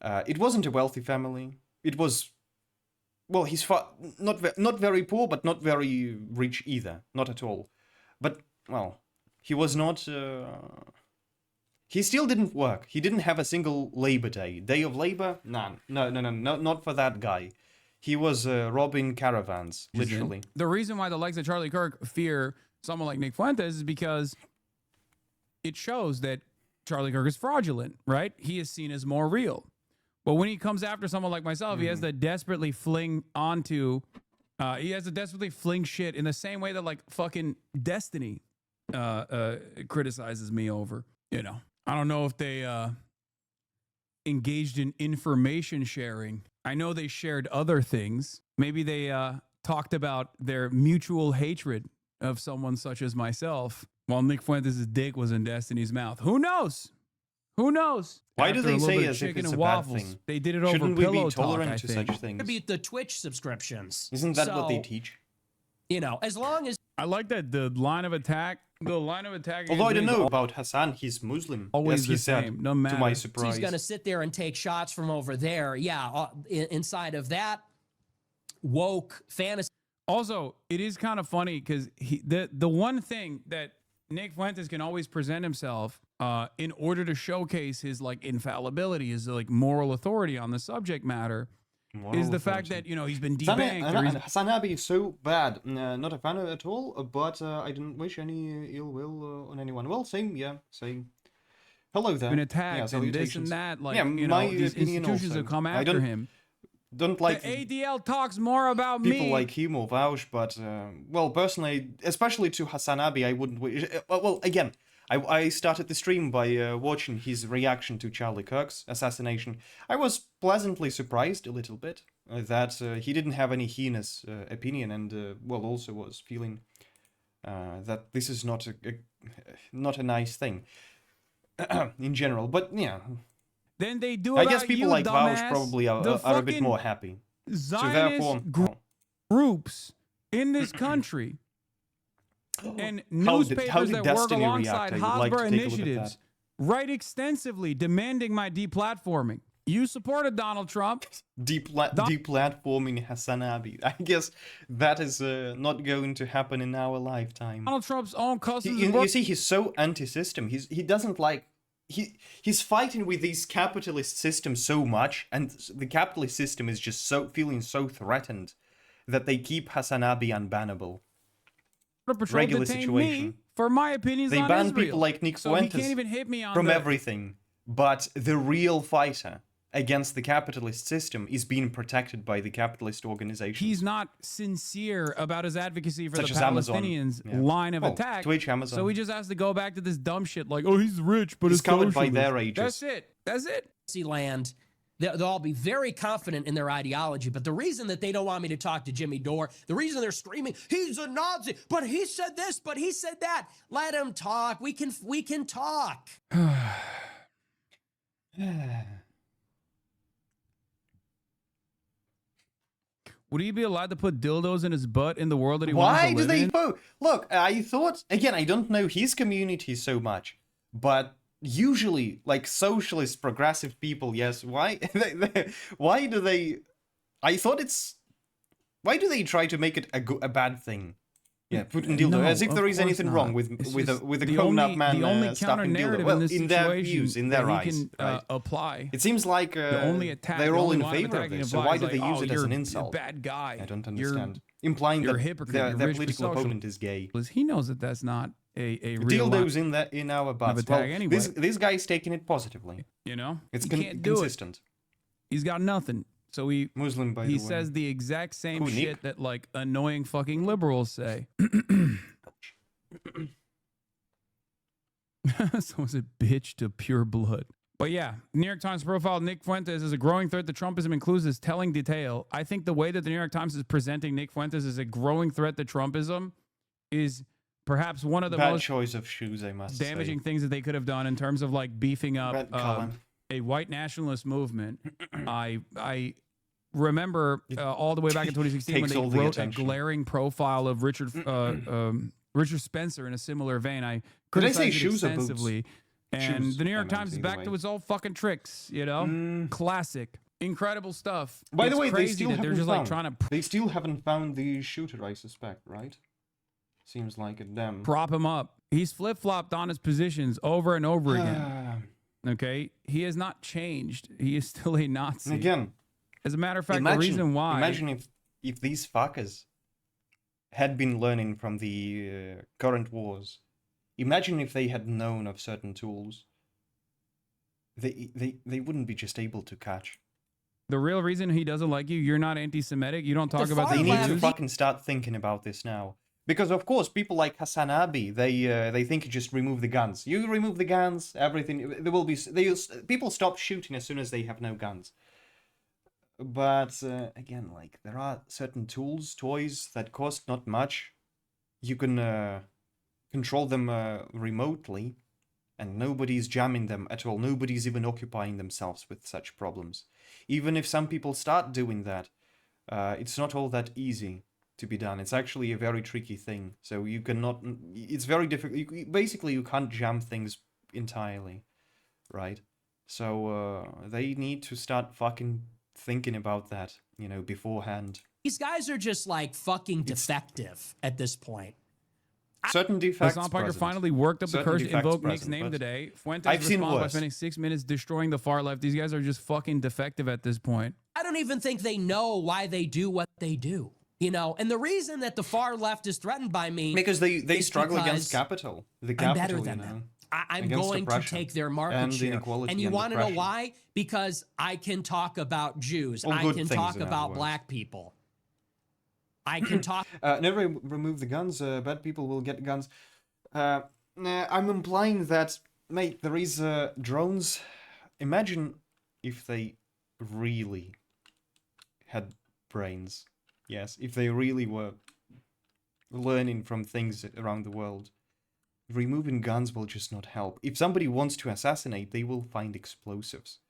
It wasn't a wealthy family. It was, well, he's not very poor, but not very rich either. Not at all. But, well, he was not... he still didn't work. He didn't have a single Labor Day. Day of Labor? None. No, not for that guy. He was robbing caravans, literally. The reason why the likes of Charlie Kirk fear someone like Nick Fuentes is because it shows that Charlie Kirk is fraudulent, right? He is seen as more real. But when he comes after someone like myself, he has to desperately fling onto, he has to desperately fling shit in the same way that like fucking Destiny criticizes me over, you know. I don't know if they engaged in information sharing. I know they shared other things. Maybe they talked about their mutual hatred of someone such as myself while Nick Fuentes' dick was in Destiny's mouth. Who knows? Who knows? Why do After they a little say bit of as if chicken it's and a bad waffles, thing? they did it over Shouldn't we pillow be tolerant talk, to I think. such things? Distribute the Twitch subscriptions. Isn't that what they So, teach? You know, as long as I like that the line of attack. Although I don't know about Hasan, he's Muslim. Always as he the said, same, no to matter. my So surprise. he's going to sit there and take shots from over there, inside of that woke fantasy. Also, it is kind of funny because the one thing that Nick Fuentes can always present himself in order to showcase his like infallibility, his like moral authority on the subject matter. Is the fact that, you know, he's been debanked. And Hasan is so bad. Not a fan of it at all, but I didn't wish any ill will on anyone. Well, same, yeah, same. Hello there. Been attacked and this and that. Like, you know, these institutions also. have come after him. Don't like the ADL talks more about people me. like him or Vaush, but well, personally, especially to Hasan, I wouldn't wish. Well, again, I started the stream by watching his reaction to Charlie Kirk's assassination. I was pleasantly surprised a little bit that he didn't have any heinous opinion, and well, also was feeling that this is not a nice thing in general. But yeah. Then they do. I guess people like Vaush probably are a bit more happy. Zionist so therefore, groups in this country and newspapers that work alongside Hosmer initiatives write extensively demanding my deplatforming. You supported Donald Trump. Deplatforming Hasan. I guess that is not going to happen in our lifetime. Donald Trump's own cousins. You see, he's so anti-system. He doesn't like. He's fighting with these capitalist systems so much, and the capitalist system is just feeling so threatened that they keep Hasan unbannable. Regular situation. For my opinions, they on ban Israel. People like Nick So Fuentes he can't even hit me on from everything. But the real fighter against the capitalist system is being protected by the capitalist organization. He's not sincere about his advocacy for Such the as Palestinians line of attack. Twitch, Amazon. So he just has to go back to this dumb shit like, oh, he's rich, but he's it's covered by socialist. their ages. That's it. That's it. Land, they'll all be very confident in their ideology. But the reason that they don't want me to talk to Jimmy Dore, the reason they're screaming, he's a Nazi, but he said this, but he said that. Let him talk. We can talk. Would he be allowed to put dildos in his butt in the world that he wants to live in? Why do they... Look, I thought... Again, I don't know his community so much, but usually, like, socialist, progressive people, yes, why do they... I thought it's... Why do they try to make it a bad thing? Yeah, put in dildo, No, as if there is anything wrong with a grown-up man the only stuffing counter-narrative dildo. Well, in this in their views, in their eyes, can, apply. It seems like they're all in favor of this, so why do they use it as an insult? You're a bad guy. I don't understand. Implying you're that a hypocrite, their political opponent is gay. He knows that that's not a real dildos in our butts. Well, anyway. This guy's taking it positively. You know, it's consistent. He's got nothing. So he Muslim, by he the way. says the exact same shit that like annoying fucking liberals say. Someone's a bitch to pure blood. But yeah, New York Times profile Nick Fuentes as a growing threat to Trumpism includes this telling detail. I think the way that the New York Times is presenting Nick Fuentes as a growing threat to Trumpism is perhaps one of the most choice of shoes, I must damaging say. things that they could have done in terms of like beefing up a white nationalist movement. I remember all the way back in 2016 when they wrote a glaring profile of Richard Spencer in a similar vein. I criticized it extensively. And the New York Times is back to its old fucking tricks, you know? Classic. Incredible stuff. By the way, they still they still haven't found the shooter, I suspect, right? Seems like it, them. Prop him up. He's flip-flopped on his positions over and over again. Okay? He has not changed. He is still a Nazi. Again. As a matter of fact, the reason why... Imagine if these fuckers had been learning from the current wars. Imagine if they had known of certain tools. They wouldn't be just able to catch. The real reason he doesn't like you, you're not anti-Semitic, you don't talk about... They need to fucking start thinking about this now. Because, of course, people like Hasan, they think you just remove the guns. You remove the guns, everything... People stop shooting as soon as they have no guns. But, again, like, there are certain tools, toys that cost not much. You can control them remotely, and nobody's jamming them at all. Nobody's even occupying themselves with such problems. Even if some people start doing that, it's not all that easy to be done. It's actually a very tricky thing. So you cannot... It's very difficult. Basically, you can't jam things entirely, right? So they need to start fucking thinking about that, you know, beforehand. These guys are just like fucking defective at this point. Certain defects Hassan Piker present. finally worked up the Certain courage to defects invoke Nick's present, name but today. Fuentes I've seen responded by worse. spending 6 minutes destroying the far left. These guys are just fucking defective at this point. I don't even think they know why they do what they do. You know, and the reason that the far left is threatened by me Because they is struggle against because capital. The I'm capital, better you than know. them. I'm against going to oppression take their market and share. inequality And you and want to know oppression. why? Because I can talk about Jews. All I good can things, talk in other about words. black people. I can talk. Never remove the guns. Bad people will get guns. Nah, I'm implying that, mate, there is drones. Imagine if they really had brains. Yes, if they really were learning from things around the world. Removing guns will just not help. If somebody wants to assassinate, they will find explosives.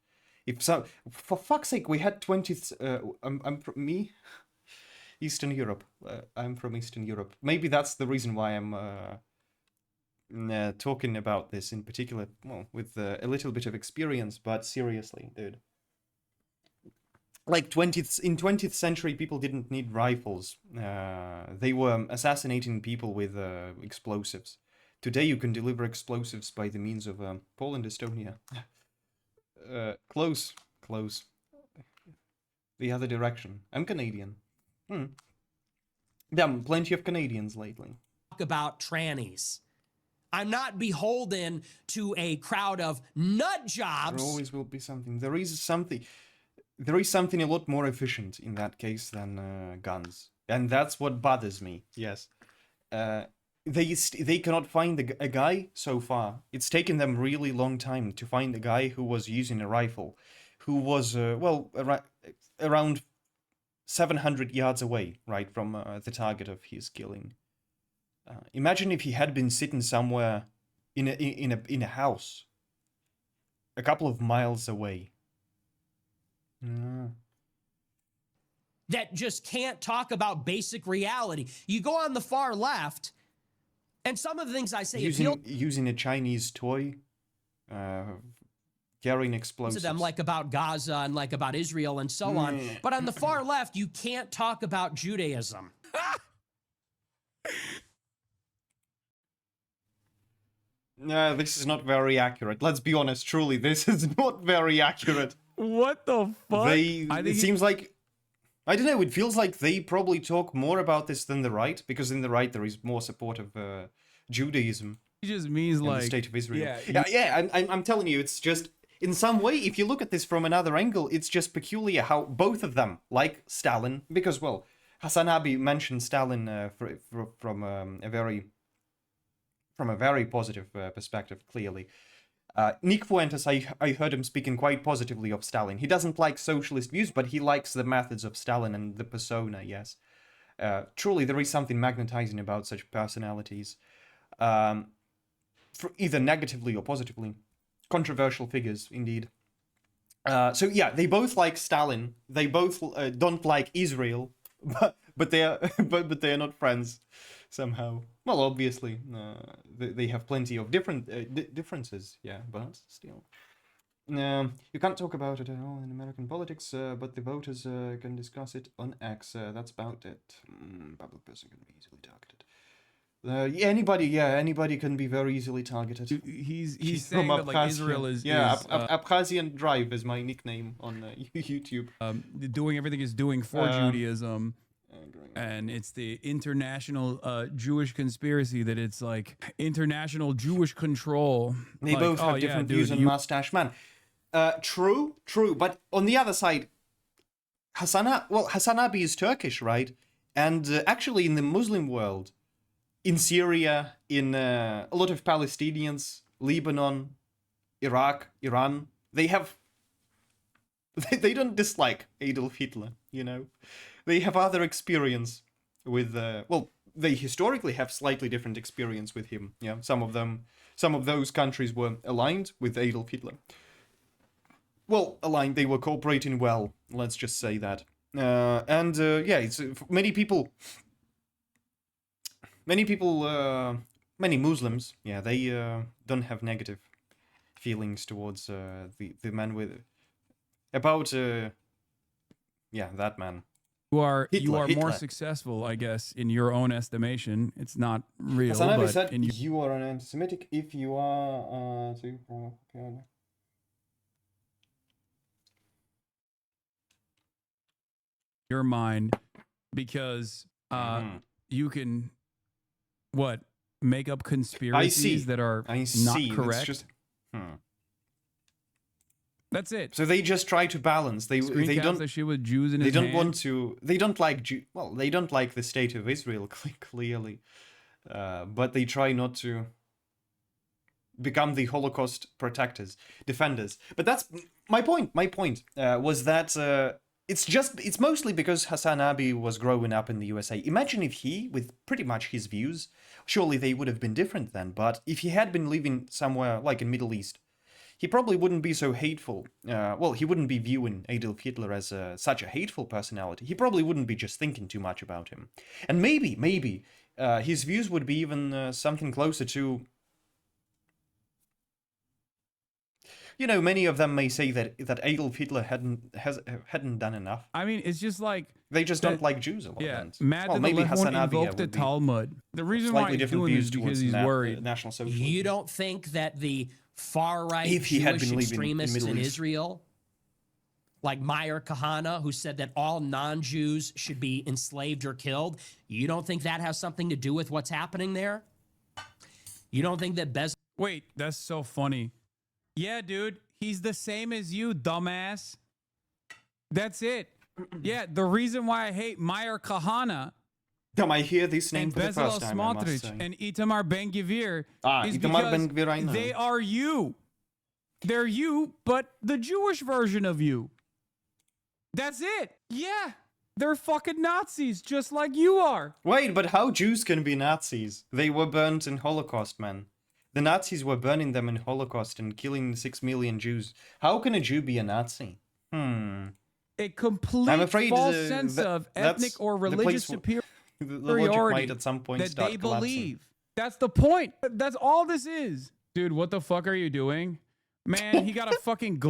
If so, for fuck's sake, we had 20th. I'm from me, Eastern Europe. I'm from Eastern Europe. Maybe that's the reason why I'm talking about this in particular. Well, with a little bit of experience, but seriously, dude. Like in 20th century, people didn't need rifles. They were assassinating people with explosives. Today you can deliver explosives by the means of Poland, Estonia. Close. The other direction. I'm Canadian. Damn, plenty of Canadians lately. About trannies. I'm not beholden to a crowd of nut jobs. There always will be something. There is something a lot more efficient in that case than guns. And that's what bothers me, yes. They cannot find a guy so far. It's taken them really long time to find a guy who was using a rifle, who was, around 700 yards away, right, from the target of his killing. Imagine if he had been sitting somewhere in a house, a couple of miles away. That just can't talk about basic reality. You go on the far left, and some of the things I say using a Chinese toy, carrying explosives. to them like about Gaza and like about Israel and so on. But on the far left, you can't talk about Judaism. No, this is not very accurate. Let's be honest, truly, this is not very accurate. What the fuck? It seems like, I don't know, it feels like they probably talk more about this than the right, because in the right there is more support of Judaism. It just means and like the state of Israel. Yeah, I'm telling you, it's just, in some way, if you look at this from another angle, it's just peculiar how both of them, like Stalin, because, well, Hasan Abi mentioned Stalin from a very positive perspective, clearly. Nick Fuentes, I heard him speaking quite positively of Stalin. He doesn't like socialist views, but he likes the methods of Stalin and the persona, yes. Truly, there is something magnetizing about such personalities. Either negatively or positively. Controversial figures, indeed. So yeah, they both like Stalin. They both don't like Israel, but they are not friends somehow. Well, obviously, they have plenty of differences. Yeah, but still, you can't talk about it at all in American politics. But the voters can discuss it on X. That's about it. Public person can be easily targeted. Anybody can be very easily targeted. He's saying that like Israel is Abkhazian Drive is my nickname on YouTube. Doing everything is doing for Judaism, and it's the international Jewish conspiracy that it's like international Jewish control. They like, both have different views on Mustache Man. True, but on the other side, Hasan Abi is Turkish, right? And actually in the Muslim world, in Syria, in a lot of Palestinians, Lebanon, Iraq, Iran, they don't dislike Adolf Hitler, you know? They have other experience with, they historically have slightly different experience with him, yeah? Some of those countries were aligned with Adolf Hitler. Well, aligned, they were cooperating well, let's just say that. It's many Muslims, yeah, they don't have negative feelings towards the man with, about, that man. You are Hitler. more successful, I guess, in your own estimation. It's not real, Hasan but said in you are an anti-Semitic if you are your mind, because you can make up conspiracies that are not correct. It's just, That's it. So they just try to balance. They don't. That shit with Jews in They his don't hand. want to. They don't like Well, they don't like the state of Israel clearly, but they try not to become the Holocaust defenders. But that's my point. My point was that it's mostly because Hasan Abi was growing up in the USA. Imagine if he, with pretty much his views, surely they would have been different then. But if he had been living somewhere like in Middle East, he probably wouldn't be so hateful. He wouldn't be viewing Adolf Hitler as such a hateful personality. He probably wouldn't be just thinking too much about him. And maybe his views would be even something closer to... You know, many of them may say that Adolf Hitler hadn't done enough. I mean, it's just like... They just don't like Jews a lot. Yeah, mad that maybe the left Hasan won't Abi invoke the Talmud. The reason why he's doing this is because he's worried. National Socialism. You don't think that the far-right Jewish extremists in Israel, like Meir Kahane, who said that all non-Jews should be enslaved or killed, you don't think that has something to do with what's happening there? You don't think that Wait, that's so funny. Yeah, dude, he's the same as you, dumbass. That's it. Yeah, the reason why I hate Meir Kahane I hear this name and for the first time, I must Smotrich say. and Itamar Ben-Gvir is Itamar Ben-Gvir, I because know. they are you. They're you, but the Jewish version of you. That's it. Yeah, they're fucking Nazis, just like you are. Wait, but how Jews can be Nazis? They were burnt in Holocaust, man. The Nazis were burning them in Holocaust and killing 6 million Jews. How can a Jew be a Nazi? A complete I'm afraid false sense of ethnic or religious superiority the logic might at some point that start they collapsing. believe. That's the point. That's all this is. Dude, what the fuck are you doing? Man, he got a fucking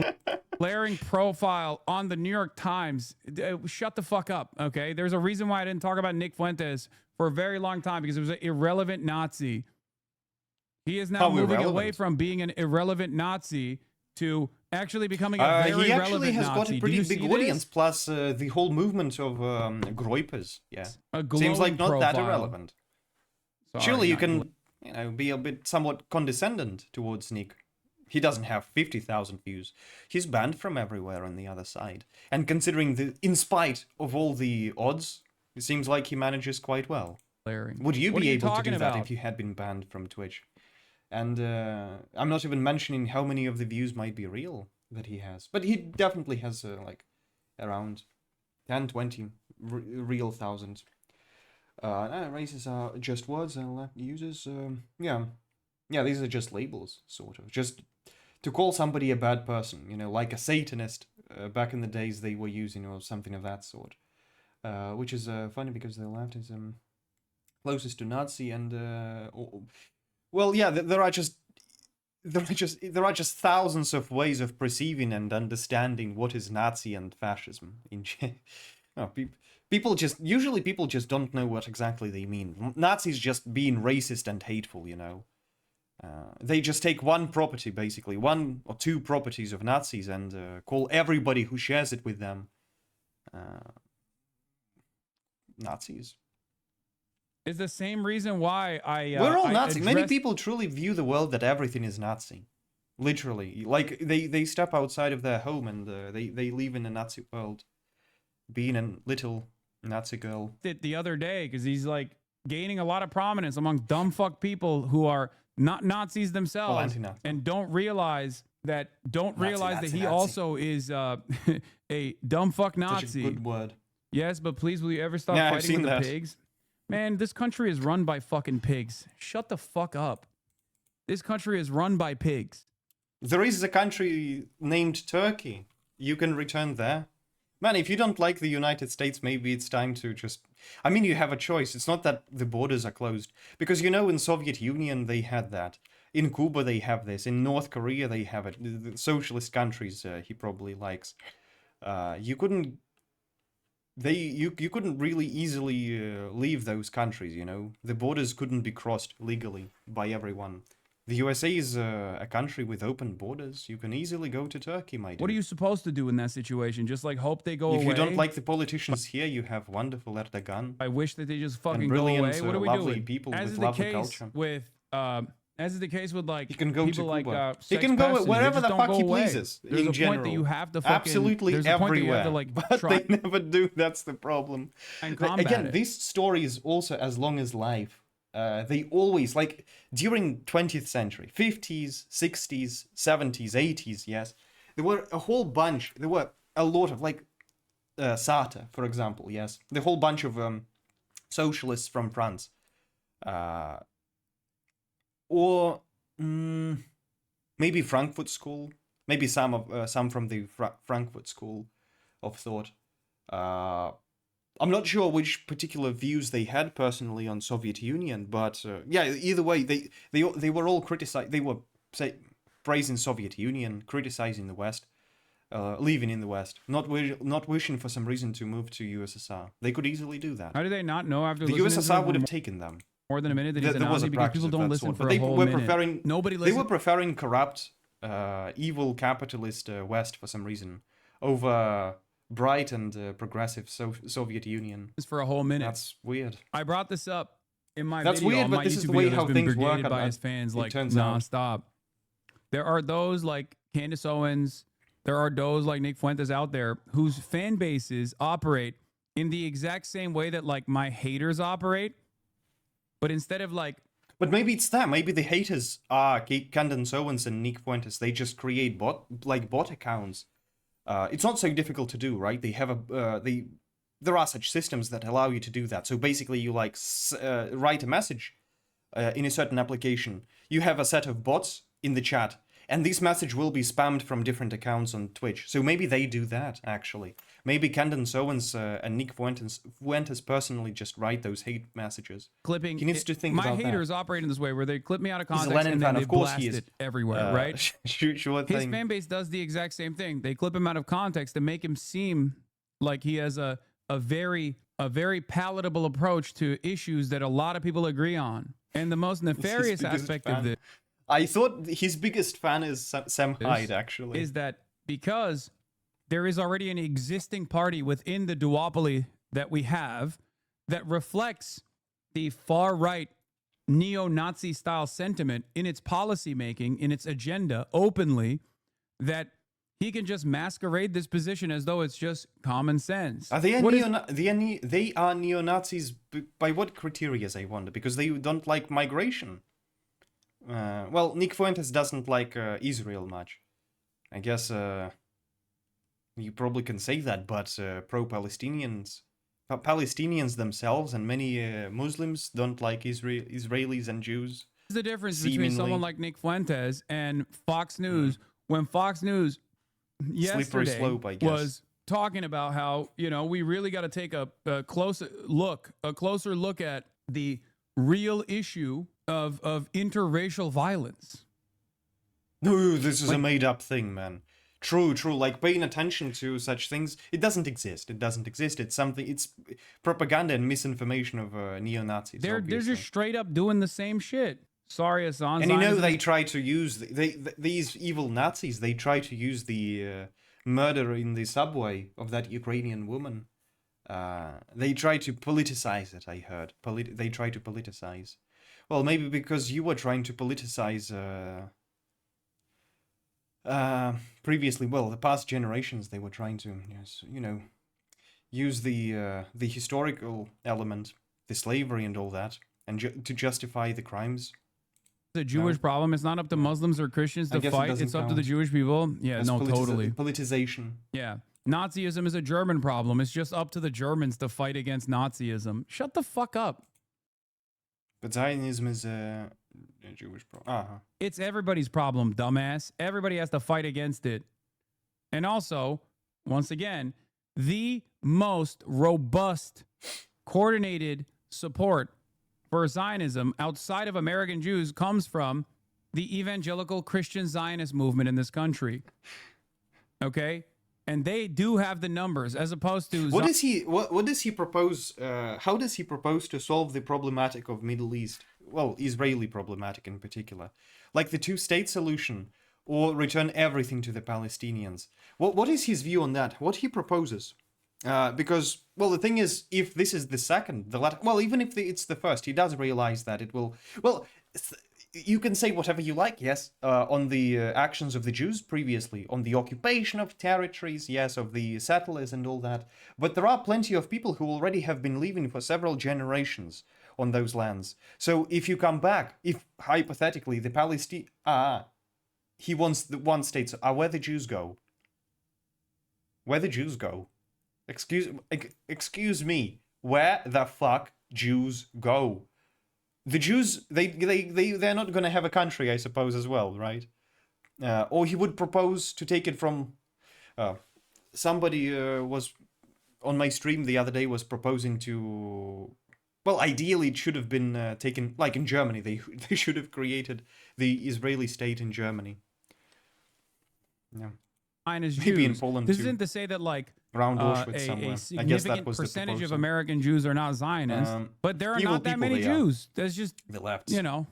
glaring profile on the New York Times. Shut the fuck up, okay? There's a reason why I didn't talk about Nick Fuentes for a very long time, because it was an irrelevant Nazi. He is now moving away from being an irrelevant Nazi to actually becoming a very relevant Nazi. He actually has got a pretty big audience, this? plus the whole movement of Groypers. Yeah, A seems like not that profile. irrelevant. Sorry, Surely you not can, be a bit somewhat condescendent towards Nick. He doesn't have 50,000 views. He's banned from everywhere on the other side. And considering in spite of all the odds, it seems like he manages quite well. Would you be able to do that if you had been banned from Twitch? And I'm not even mentioning how many of the views might be real that he has. But he definitely has around 10, 20 real thousand. Races are just words and users. Yeah, these are just labels, sort of. Just to call somebody a bad person, like a Satanist back in the days they were using, or something of that sort. Which is funny because the left is closest to Nazi and there are just thousands of ways of perceiving and understanding what is Nazi and fascism. People just don't know what exactly they mean. Nazis just being racist and hateful, They just take one property, basically, one or two properties of Nazis, and call everybody who shares it with them Nazis. It's the same reason why we're all Nazi. Many people truly view the world that everything is Nazi. Literally. Like, they step outside of their home and they live in a Nazi world. Being a little Nazi girl. The other day, because he's like gaining a lot of prominence among dumb fuck people who are not Nazis themselves and don't realize that he also is a dumb fuck Nazi. Such a good word. Yes, but please, will you ever stop fighting with the pigs? Man, this country is run by fucking pigs. Shut the fuck up. This country is run by pigs. There is a country named Turkey. You can return there. Man, if you don't like the United States, maybe it's time to just... I mean, you have a choice. It's not that the borders are closed. Because, in Soviet Union, they had that. In Cuba, they have this. In North Korea, they have it. The socialist countries, he probably likes. You couldn't you couldn't really easily leave those countries, you know? The borders couldn't be crossed legally by everyone. The USA is a country with open borders. You can easily go to Turkey, my dude. What are you supposed to do in that situation? Just like hope they go away? If you don't like the politicians here, you have wonderful Erdogan. I wish that they just fucking go brilliant, away. What are we lovely doing? people As with is the lovely case culture. with as is the case with like He can go people to like Cuba. He Sex can go Pepsi, they wherever just the don't fuck go he away. pleases. There's in a general, point that you have to fucking, absolutely there's a point that you everywhere. have to like But try they never do. That's the problem. and combat Again, it. this story is also as long as life. They always, like, during 20th century, 50s, 60s, 70s, 80s, yes, there were a whole bunch, there were a lot of, like, Sartre, for example, yes, the whole bunch of socialists from France. Or maybe Frankfurt School, maybe some from the Frankfurt School of Thought. I'm not sure which particular views they had personally on Soviet Union, but yeah, either way, they were all criticized. They were praising Soviet Union, criticizing the West, living in the West, not wishing for some reason to move to USSR. They could easily do that. How do they not know after The listening to USSR them would for have taken them. more than a minute that he's a There was Nazi? a Because practice people of don't that listen sort, for but a they whole were minute. preferring. Nobody They listens were preferring corrupt, evil capitalist West for some reason over bright and progressive Soviet Union. for a whole minute. That's weird. I brought this up in my That's video. weird, on but my this YouTube is the way video how that's been things work, brigaded by and his fans it like turns out. nonstop. There are those like Candace Owens. There are those like Nick Fuentes out there whose fan bases operate in the exact same way that like my haters operate. But instead of like, But maybe it's that. Maybe the haters are Candace Owens and Nick Fuentes. They just create bot accounts. It's not so difficult to do, right? They have there are such systems that allow you to do that. So basically, you like write a message in a certain application. You have a set of bots in the chat, and this message will be spammed from different accounts on Twitch. So maybe they do that actually. Maybe Candace Owens and Nick Fuentes personally just write those hate messages. clipping. He needs to think about my that. haters operate in this way where they clip me out of He's a context Lenin and fan, then they of course blast he is. it everywhere, right? Sure His thing. fan base does the exact same thing. They clip him out of context to make him seem like he has a very palatable approach to issues that a lot of people agree on. And the most nefarious biggest aspect fan. of this I thought his biggest fan is Sam Hyde, actually. is that because there is already an existing party within the duopoly that we have that reflects the far right neo-Nazi style sentiment in its policy making, in its agenda openly, that he can just masquerade this position as though it's just common sense. Are they What is- they are neo-Nazis by what criteria, I wonder? Because they don't like migration. Well, Nick Fuentes doesn't like Israel much. I guess you probably can say that, but pro-Palestinians, Palestinians themselves and many Muslims don't like Israelis and Jews. What's the difference between Seemingly. someone like Nick Fuentes and Fox News when Fox News yesterday slope, I guess. was talking about how, you know, we really got to take a closer look at the real issue of interracial violence. No, this is a made-up thing, man. True. Like, paying attention to such things, it doesn't exist. It's something, it's propaganda and misinformation of neo-Nazis, They're obviously. just straight up doing the same shit. Sorry, Hasan. And you know Zionism they is- try to use these evil Nazis. They try to use the murder in the subway of that Ukrainian woman. They try to politicize it. I heard. They try to politicize. Well, maybe because you were trying to politicize previously. Well, the past generations they were trying to, use the historical element, the slavery and all that, and to justify the crimes. the Jewish problem. It's not up to Muslims or Christians I to guess it fight. doesn't It's up to the count. Jewish people. Yeah, As no, totally. Politicization. Yeah. Nazism is a German problem. It's just up to the Germans to fight against Nazism. Shut the fuck up. But Zionism is a Jewish problem. It's everybody's problem, dumbass. Everybody has to fight against it. And also, once again, the most robust, coordinated support for Zionism outside of American Jews comes from the evangelical Christian Zionist movement in this country. Okay? And they do have the numbers, as opposed to what does he propose? How does he propose to solve the problematic of Middle East? Well, Israeli problematic in particular, like the two-state solution, or return everything to the Palestinians. What is his view on that? What he proposes? Because, well, the thing is, if this is the second, the latter, well, even if it's the first, he does realize that it will, well, you can say whatever you like, yes, on the actions of the Jews previously, on the occupation of territories, yes, of the settlers and all that, but there are plenty of people who already have been living for several generations on those lands. So if you come back, if hypothetically the Palestine, he wants the one state, so, where the Jews go? Where the Jews go? Excuse me, where the fuck Jews go? The Jews, they're not going to have a country, I suppose, as well, right? Or he would propose to take it from... somebody was on my stream the other day was proposing to... Well, ideally it should have been taken... Like in Germany, they should have created the Israeli state in Germany. Yeah. As Maybe Jews. in Poland This too. isn't to say that like Around Auschwitz somewhere. a significant I guess that was percentage the of proposal. American Jews are not Zionists, but there are evil not that people, many they are. Jews. There's just, The left. you know,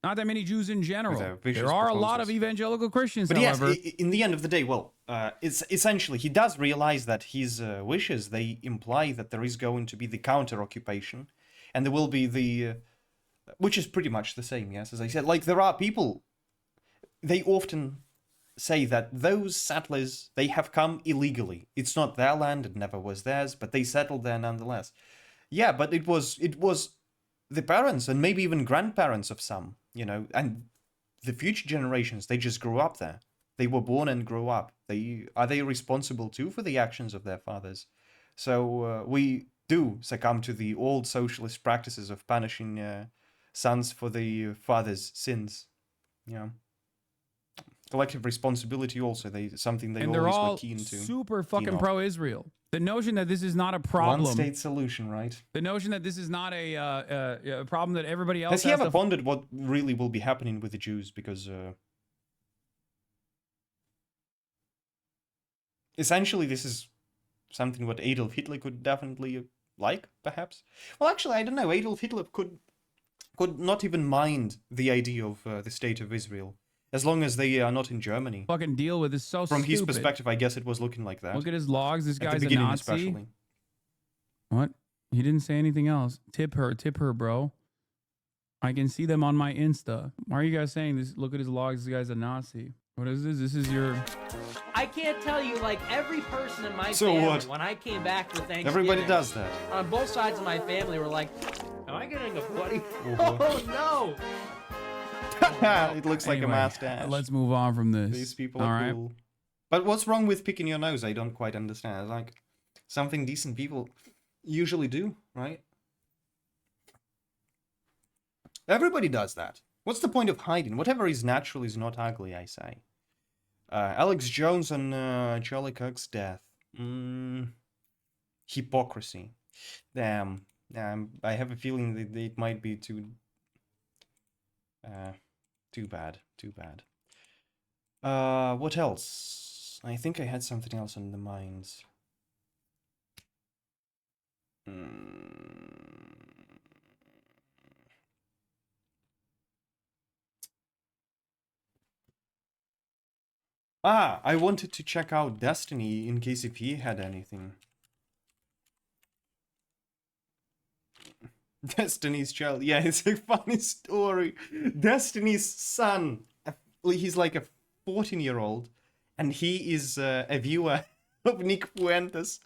not that many Jews in general. their vicious There are a lot of proposals. evangelical Christians, But however. yes, in the end of the day, well, it's essentially he does realize that his wishes, they imply that there is going to be the counter-occupation, and there will be the, which is pretty much the same, yes, as I said. Like, there are people, they often say that those settlers, they have come illegally. It's not their land, it never was theirs, but they settled there nonetheless. Yeah, but it was the parents and maybe even grandparents of some, you know, and the future generations, they just grew up there. They were born and grew up. Are they responsible too for the actions of their fathers? So we do succumb to the old socialist practices of punishing sons for the father's sins. Yeah. Collective responsibility also, something they And they're always all were keen to. super keen fucking on. pro-Israel. The notion that this is not a problem. One state solution, right? The notion that this is not a problem that everybody else Has he has ever to pondered what really will be happening with the Jews? Because essentially this is something what Adolf Hitler could definitely like, perhaps. Well, actually, I don't know. Adolf Hitler could not even mind the idea of the state of Israel. As long as they are not in Germany. fucking deal with is so From stupid. his perspective, I guess it was looking like that. Look at his logs. This At the guy's a beginning Nazi. especially. What? He didn't say anything else. Tip her, bro. I can see them on my Insta. Why are you guys saying this? Look at his logs. This guy's a Nazi. What is this? This is your... I can't tell you, like, every person in my So family, what? when I came back for Thanksgiving... Everybody does that. On both sides of my family were like, am I getting a bloody... Oh, no! It looks like Anyway, a mustache. Let's move on from this. These people All are right. cool. But what's wrong with picking your nose? I don't quite understand. It's like something decent people usually do, right? Everybody does that. What's the point of hiding? Whatever is natural is not ugly, I say. Alex Jones on Charlie Kirk's death. Hypocrisy. Damn. I have a feeling that it might be too bad. What else? I think I had something else on the mind. I wanted to check out Destiny in case if he had anything. Destiny's child. Yeah, it's a funny story. Destiny's son. He's like a 14-year-old, and he is a viewer of Nick Fuentes.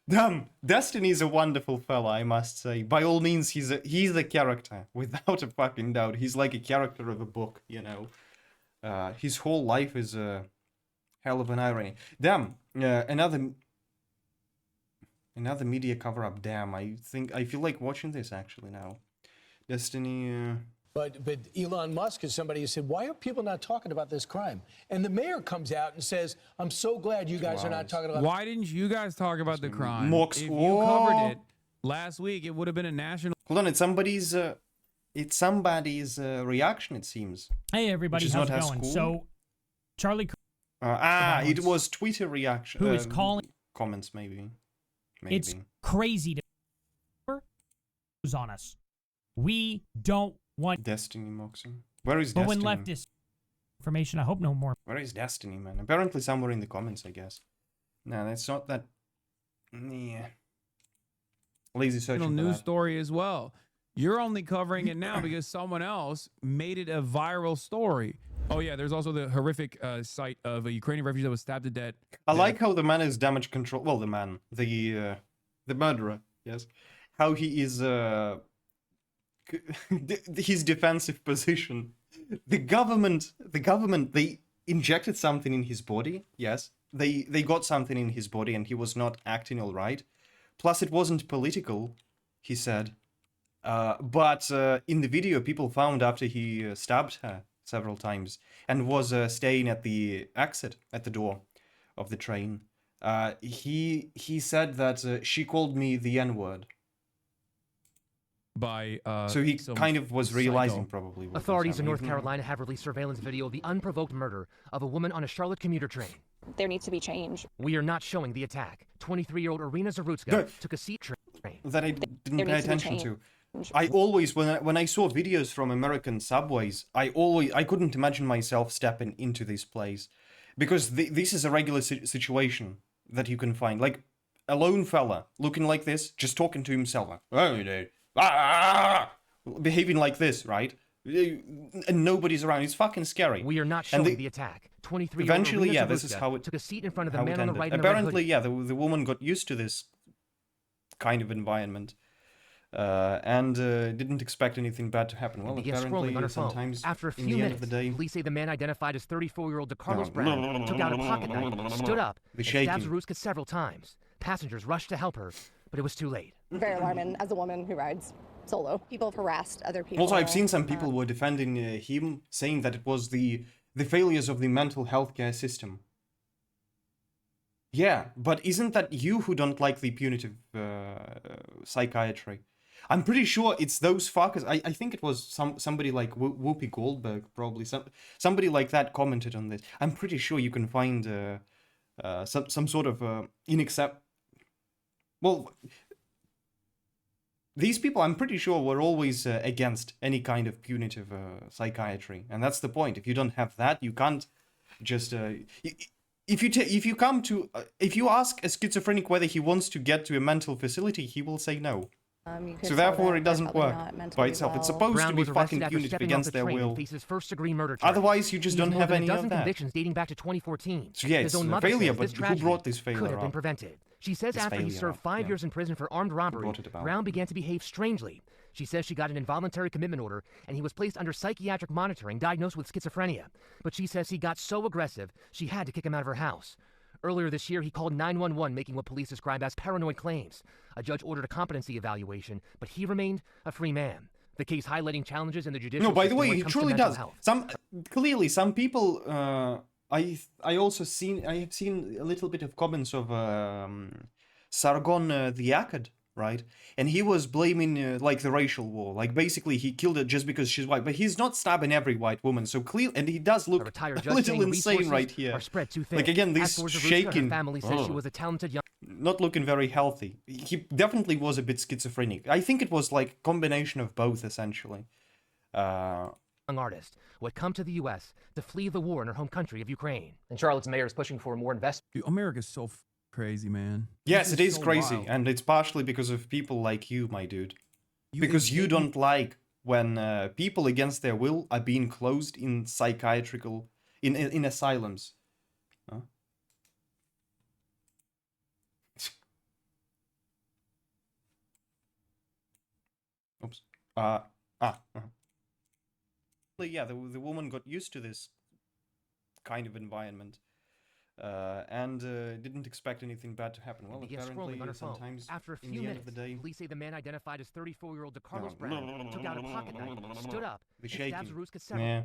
Damn, Destiny's a wonderful fella, I must say. By all means, he's a character, without a fucking doubt. He's like a character of a book, you know. His whole life is a hell of an irony. Damn, another media cover-up. Damn, I feel like watching this actually now. Destiny. But Elon Musk is somebody who said, why are people not talking about this crime? And the mayor comes out and says, I'm so glad you guys are not talking about. Why didn't you guys talk about the crime? Mox. If you covered it last week, it would have been a national. Hold on, it's somebody's reaction, it seems. Hey everybody, Which is how's not it as going? cool. So, Charlie It was Twitter reaction. Who is calling? Comments, maybe. It's crazy to who's on us. We don't want Destiny Moxie. Where is but Destiny? when leftist information, I hope no more. Where is Destiny, man? Apparently somewhere in the comments, I guess. No, that's not that. Yeah. Lazy searching. News story as well. You're only covering it now because someone else made it a viral story. Oh yeah, there's also the horrific sight of a Ukrainian refugee that was stabbed to death. I like how the man is damage control. Well, the man, the murderer. Yes, how he is. His defensive position. The government. They injected something in his body. Yes, they got something in his body, and he was not acting all right. Plus, it wasn't political. He said. But in the video, people found after he stabbed her several times and was staying at the exit at the door of the train. He said that she called me the N-word. So he kind of was realizing probably what Authorities in North Carolina have released surveillance video of the unprovoked murder of a woman on a Charlotte commuter train. There needs to be change. We are not showing the attack. 23-year-old Irina Zarutska took a seat train. That I didn't pay attention to. I always, when I saw videos from American subways, I couldn't imagine myself stepping into this place, because this is a regular situation that you can find, like a lone fella looking like this, just talking to himself, like, behaving like this, right? And nobody's around. It's fucking scary. We are not showing the attack. 23-year-old eventually, Irina this is how it took a seat in front of the how man it on the ended. right. Apparently, the woman got used to this kind of environment. And didn't expect anything bad to happen. Well, began apparently, scrolling on her sometimes phone. After a in few the minutes, end of the day, police say the man identified as 34-year-old DeCarlos Brown took out a pocket knife, stood up, and stabbed Zarutska several times. Passengers rushed to help her, but it was too late. Very alarming as a woman who rides solo. People have harassed other people. Also, I've seen some people were defending him, saying that it was the failures of the mental health care system. Yeah, but isn't that you who don't like the punitive psychiatry? I'm pretty sure it's those fuckers. I think it was somebody like Whoopi Goldberg, probably somebody like that commented on this. I'm pretty sure you can find some sort of well, these people, I'm pretty sure, were always against any kind of punitive psychiatry, and that's the point. If you don't have that, you can't just if you ask a schizophrenic whether he wants to get to a mental facility, he will say no. So therefore, it doesn't work by itself. It's supposed to be fucking punitive against their will. First-degree murder charge. Otherwise, you just don't have any of that. Convictions dating back to 2014. So yeah, it's a failure, but who brought this failure could have been up? prevented. She says after he served 5 years in prison for armed robbery, Brown began to behave strangely. She says she got an involuntary commitment order, and he was placed under psychiatric monitoring, diagnosed with schizophrenia. But she says he got so aggressive, she had to kick him out of her house. Earlier this year, he called 911, making what police describe as paranoid claims. A judge ordered a competency evaluation, but he remained a free man. The case highlighting challenges in the judicial system. No, by the way, when it he comes to truly mental does. health. Some people. I have seen a little bit of comments of Sargon the Akkad, right? And he was blaming like the racial war, like basically he killed her just because she's white, but he's not stabbing every white woman. So clearly, and he does look a little insane right here. Like again, this shaking. Family says she was a talented young. Not looking very healthy. He definitely was a bit schizophrenic. I think it was like combination of both, essentially. Young artist who had come to the U.S. to flee the war in her home country of Ukraine. And Charlotte's mayor is pushing for more investment. America's so crazy, man. Yes, it is so crazy, wild. and it's partially because of people like you, my dude. Because you don't like when people against their will are being closed in psychiatrical in asylums. Huh? Oops. Yeah, the woman got used to this kind of environment. And didn't expect anything bad to happen. Well, apparently, sometimes after a in few the minutes, end of the day, police say the man identified as 34-year-old DeCarlos Brown took out a pocket knife, stood up, the and shaking. stabbed Zarutska several.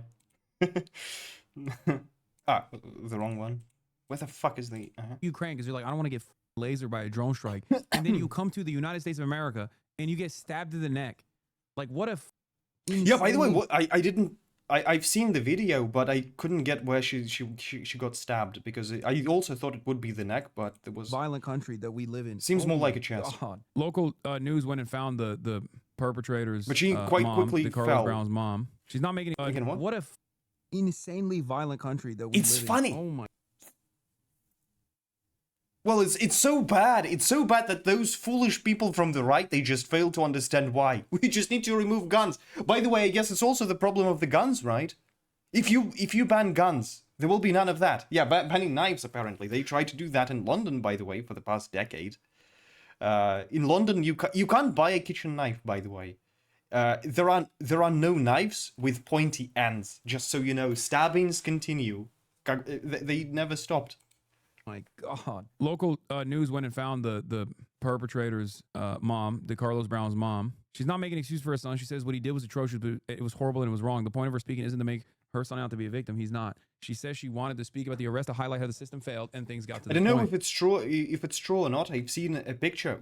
Yeah. The wrong one. Where the fuck is the Ukraine? Because you're like, I don't want to get lasered by a drone strike, and then you come to the United States of America and you get stabbed in the neck. Like, what if? Yeah. By the way, I didn't I've seen the video, but I couldn't get where she got stabbed, because I also thought it would be the neck, but there was violent country that we live in. Seems more like a chest. God. Local news went and found the perpetrators. But she quite mom, quickly the Carlos fell. Brown's mom. She's not making it. What a insanely violent country that we It's live in. funny. Oh my. Well, it's so bad. It's so bad that those foolish people from the right, they just fail to understand why. We just need to remove guns. By the way, I guess it's also the problem of the guns, right? If you ban guns, there will be none of that. Yeah, banning knives, apparently. They tried to do that in London, by the way, for the past decade. In London, you can't buy a kitchen knife, by the way. There are no knives with pointy ends. Just so you know, stabbings continue. They never stopped. My God. Local news went and found the perpetrator's mom, the Carlos Brown's mom. She's not making an excuse for her son. She says what he did was atrocious, but it was horrible and it was wrong. The point of her speaking isn't to make her son out to be a victim. He's not. She says she wanted to speak about the arrest to highlight how the system failed and things got to this point. I don't know if it's true or not. I've seen a picture.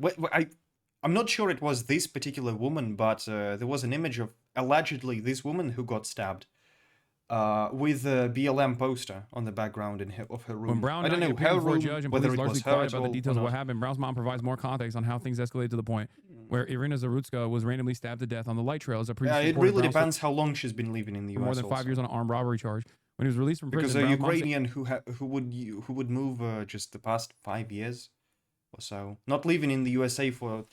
I'm not sure it was this particular woman, but there was an image of allegedly this woman who got stabbed. With a BLM poster on the background of her room. When Brown I don't know her room, judge and whether police it largely was quiet her about the details of or what not. happened. Brown's mom provides more context on how things escalated to the point where Irina Zarutska was randomly stabbed to death on the light trail. As a previous Yeah, it reported, really Brown depends how long she's been living in the for US. more than 5 years on an armed robbery charge. When he was released from prison, Because a Brown's mom said- Ukrainian who would move just the past 5 years or so, not living in the USA for,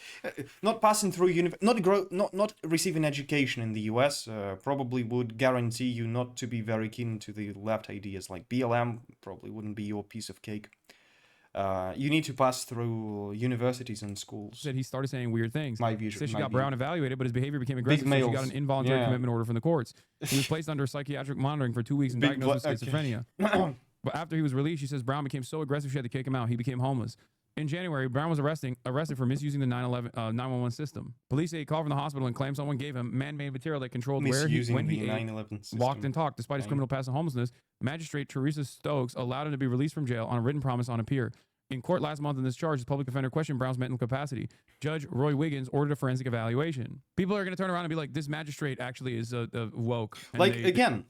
not passing through not receiving education in the US, probably would guarantee you not to be very keen to the left ideas. Like BLM probably wouldn't be your piece of cake. You need to pass through universities and schools. Said he started saying weird things. My view. Said she got Brown evaluated, but his behavior became aggressive, so she got an involuntary commitment order from the courts. He was placed under psychiatric monitoring for 2 weeks and diagnosed with schizophrenia. But after he was released, she says Brown became so aggressive she had to kick him out. He became homeless. In January, Brown was arrested for misusing the 911 system. Police say he called from the hospital and claimed someone gave him man-made material that controlled when he ate, walked and talked. Despite his criminal past and homelessness, Magistrate Teresa Stokes allowed him to be released from jail on a written promise on appeal. In court last month in this charge, the public defender questioned Brown's mental capacity. Judge Roy Wiggins ordered a forensic evaluation. People are going to turn around and be like, this magistrate actually is woke. Like, again,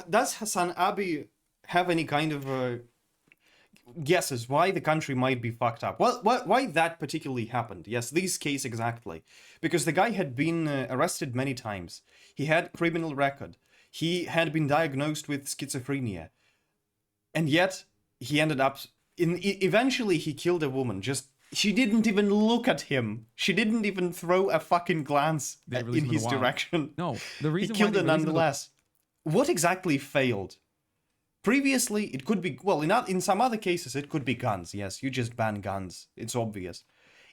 does Hasan Abi have any kind of guesses why the country might be fucked up? Well, why that particularly happened? Yes, this case exactly. Because the guy had been arrested many times. He had criminal record. He had been diagnosed with schizophrenia. And yet, he ended up... eventually, he killed a woman. She didn't even look at him. She didn't even throw a fucking glance in his direction. No, the reason he killed her nonetheless. What exactly failed? Previously, it could be, well, in some other cases, it could be guns. Yes, you just ban guns. It's obvious.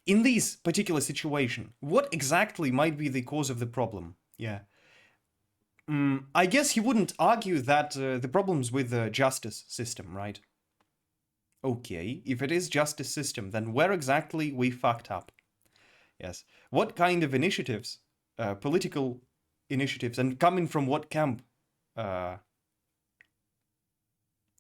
In this particular situation, what exactly might be the cause of the problem? Yeah. I guess he wouldn't argue that the problem's with the justice system, right? Okay, if it is justice system, then where exactly we fucked up? Yes. What kind of initiatives, political initiatives, and coming from what camp,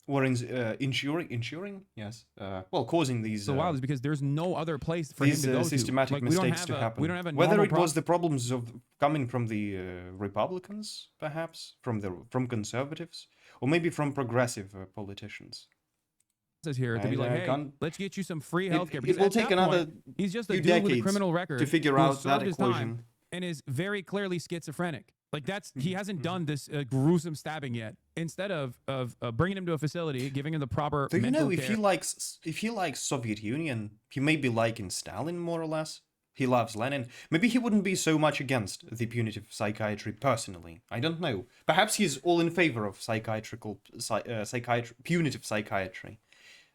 were ensuring? Yes. Well, causing these... So wild is because there's no other place for him to go systematic to. mistakes to happen. We don't have a Whether it was the problems of coming from the Republicans, perhaps, from conservatives, or maybe from progressive politicians. Here to be like, hey, let's get you some free healthcare. It will take another he's just a dude with a criminal record to figure out that equation and is very clearly schizophrenic. Like he hasn't done this gruesome stabbing yet. Instead of bringing him to a facility, giving him the proper mental care. If he likes Soviet Union, he may be liking Stalin more or less. He loves Lenin. Maybe he wouldn't be so much against the punitive psychiatry personally. I don't know. Perhaps he's all in favor of punitive psychiatry.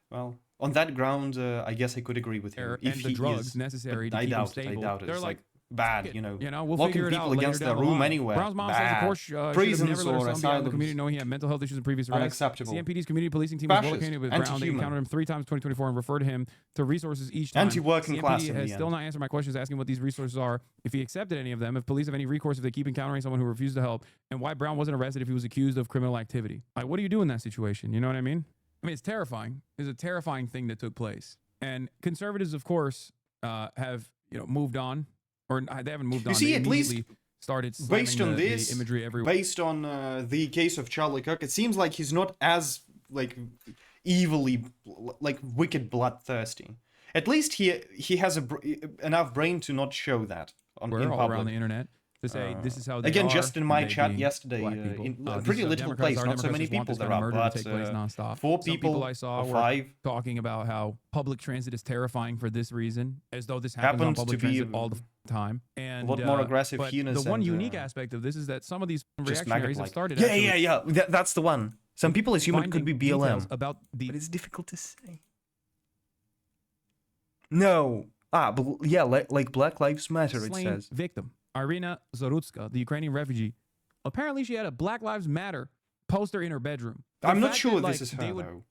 Well, on that ground, I guess I could agree with him. If the drugs necessary to keep him stable. I doubt it. They're It's like bad, we'll locking figure it people out against their room anywhere. Brown's mom says, of course, should have prisons never let her or son be out in the asylums. community knowing he had mental health issues in previous arrests. Unacceptable. CMPD's community policing team was well Fascist. acquainted with Brown. They Anti-human. encountered him 3 times in 2024 and referred him to resources each time. Anti-working class in CMPD the has end. still not answered my questions asking what these resources are, if he accepted any of them, if police have any recourse if they keep encountering someone who refuses to help, and why Brown wasn't arrested if he was accused of criminal activity. Like, what do you do in that situation? You know what I mean? I mean, it's terrifying. It's a terrifying thing that took place. And conservatives, of course, have moved on, or they haven't moved on. You see, They at least immediately started slamming based on the this, imagery everywhere. based on the case of Charlie Kirk, it seems like he's not as like evilly, like wicked bloodthirsty. At least he has enough brain to not show that in all public. around the internet. To say this is how they again, are, just in my they chat being yesterday, black people. in a This pretty is little Democrats place, are not so Democrats many just want people this there kind of are, murder but to take place nonstop. 4 Some people I or saw were 5 talking about how public transit is terrifying for this reason, as though this happens on public transit all the time. And a lot more aggressive, but heinous, the one and, unique aspect of this is that some of these just reactionaries have maggot-like. started. Yeah. That's the one. Some people assume it could be BLM, about but it's difficult to say. No. Yeah, like Black Lives Matter, it says. Victim, Irina Zarutska, the Ukrainian refugee. Apparently, she had a Black Lives Matter poster in her bedroom. I'm not sure this is her, though.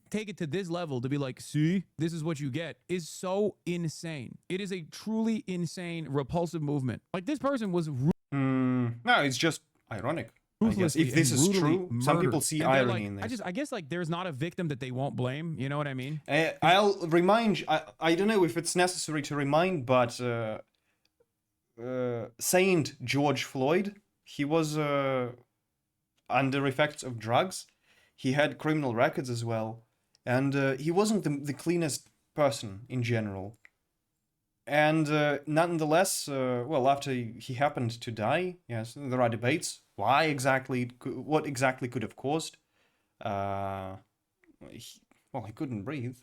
Take it to this level to be like, see, this is what you get, is so insane. It is a truly insane, repulsive movement. Like, this person was... No, it's just ironic. I guess. If this is true, some people see irony in this. I guess like there's not a victim that they won't blame. You know what I mean? I'll remind. I don't know if it's necessary to remind, but Saint George Floyd, he was under effects of drugs. He had criminal records as well, and he wasn't the cleanest person in general. And nonetheless, well, after he happened to die, yes, there are debates. Why exactly? What exactly could have caused? He couldn't breathe.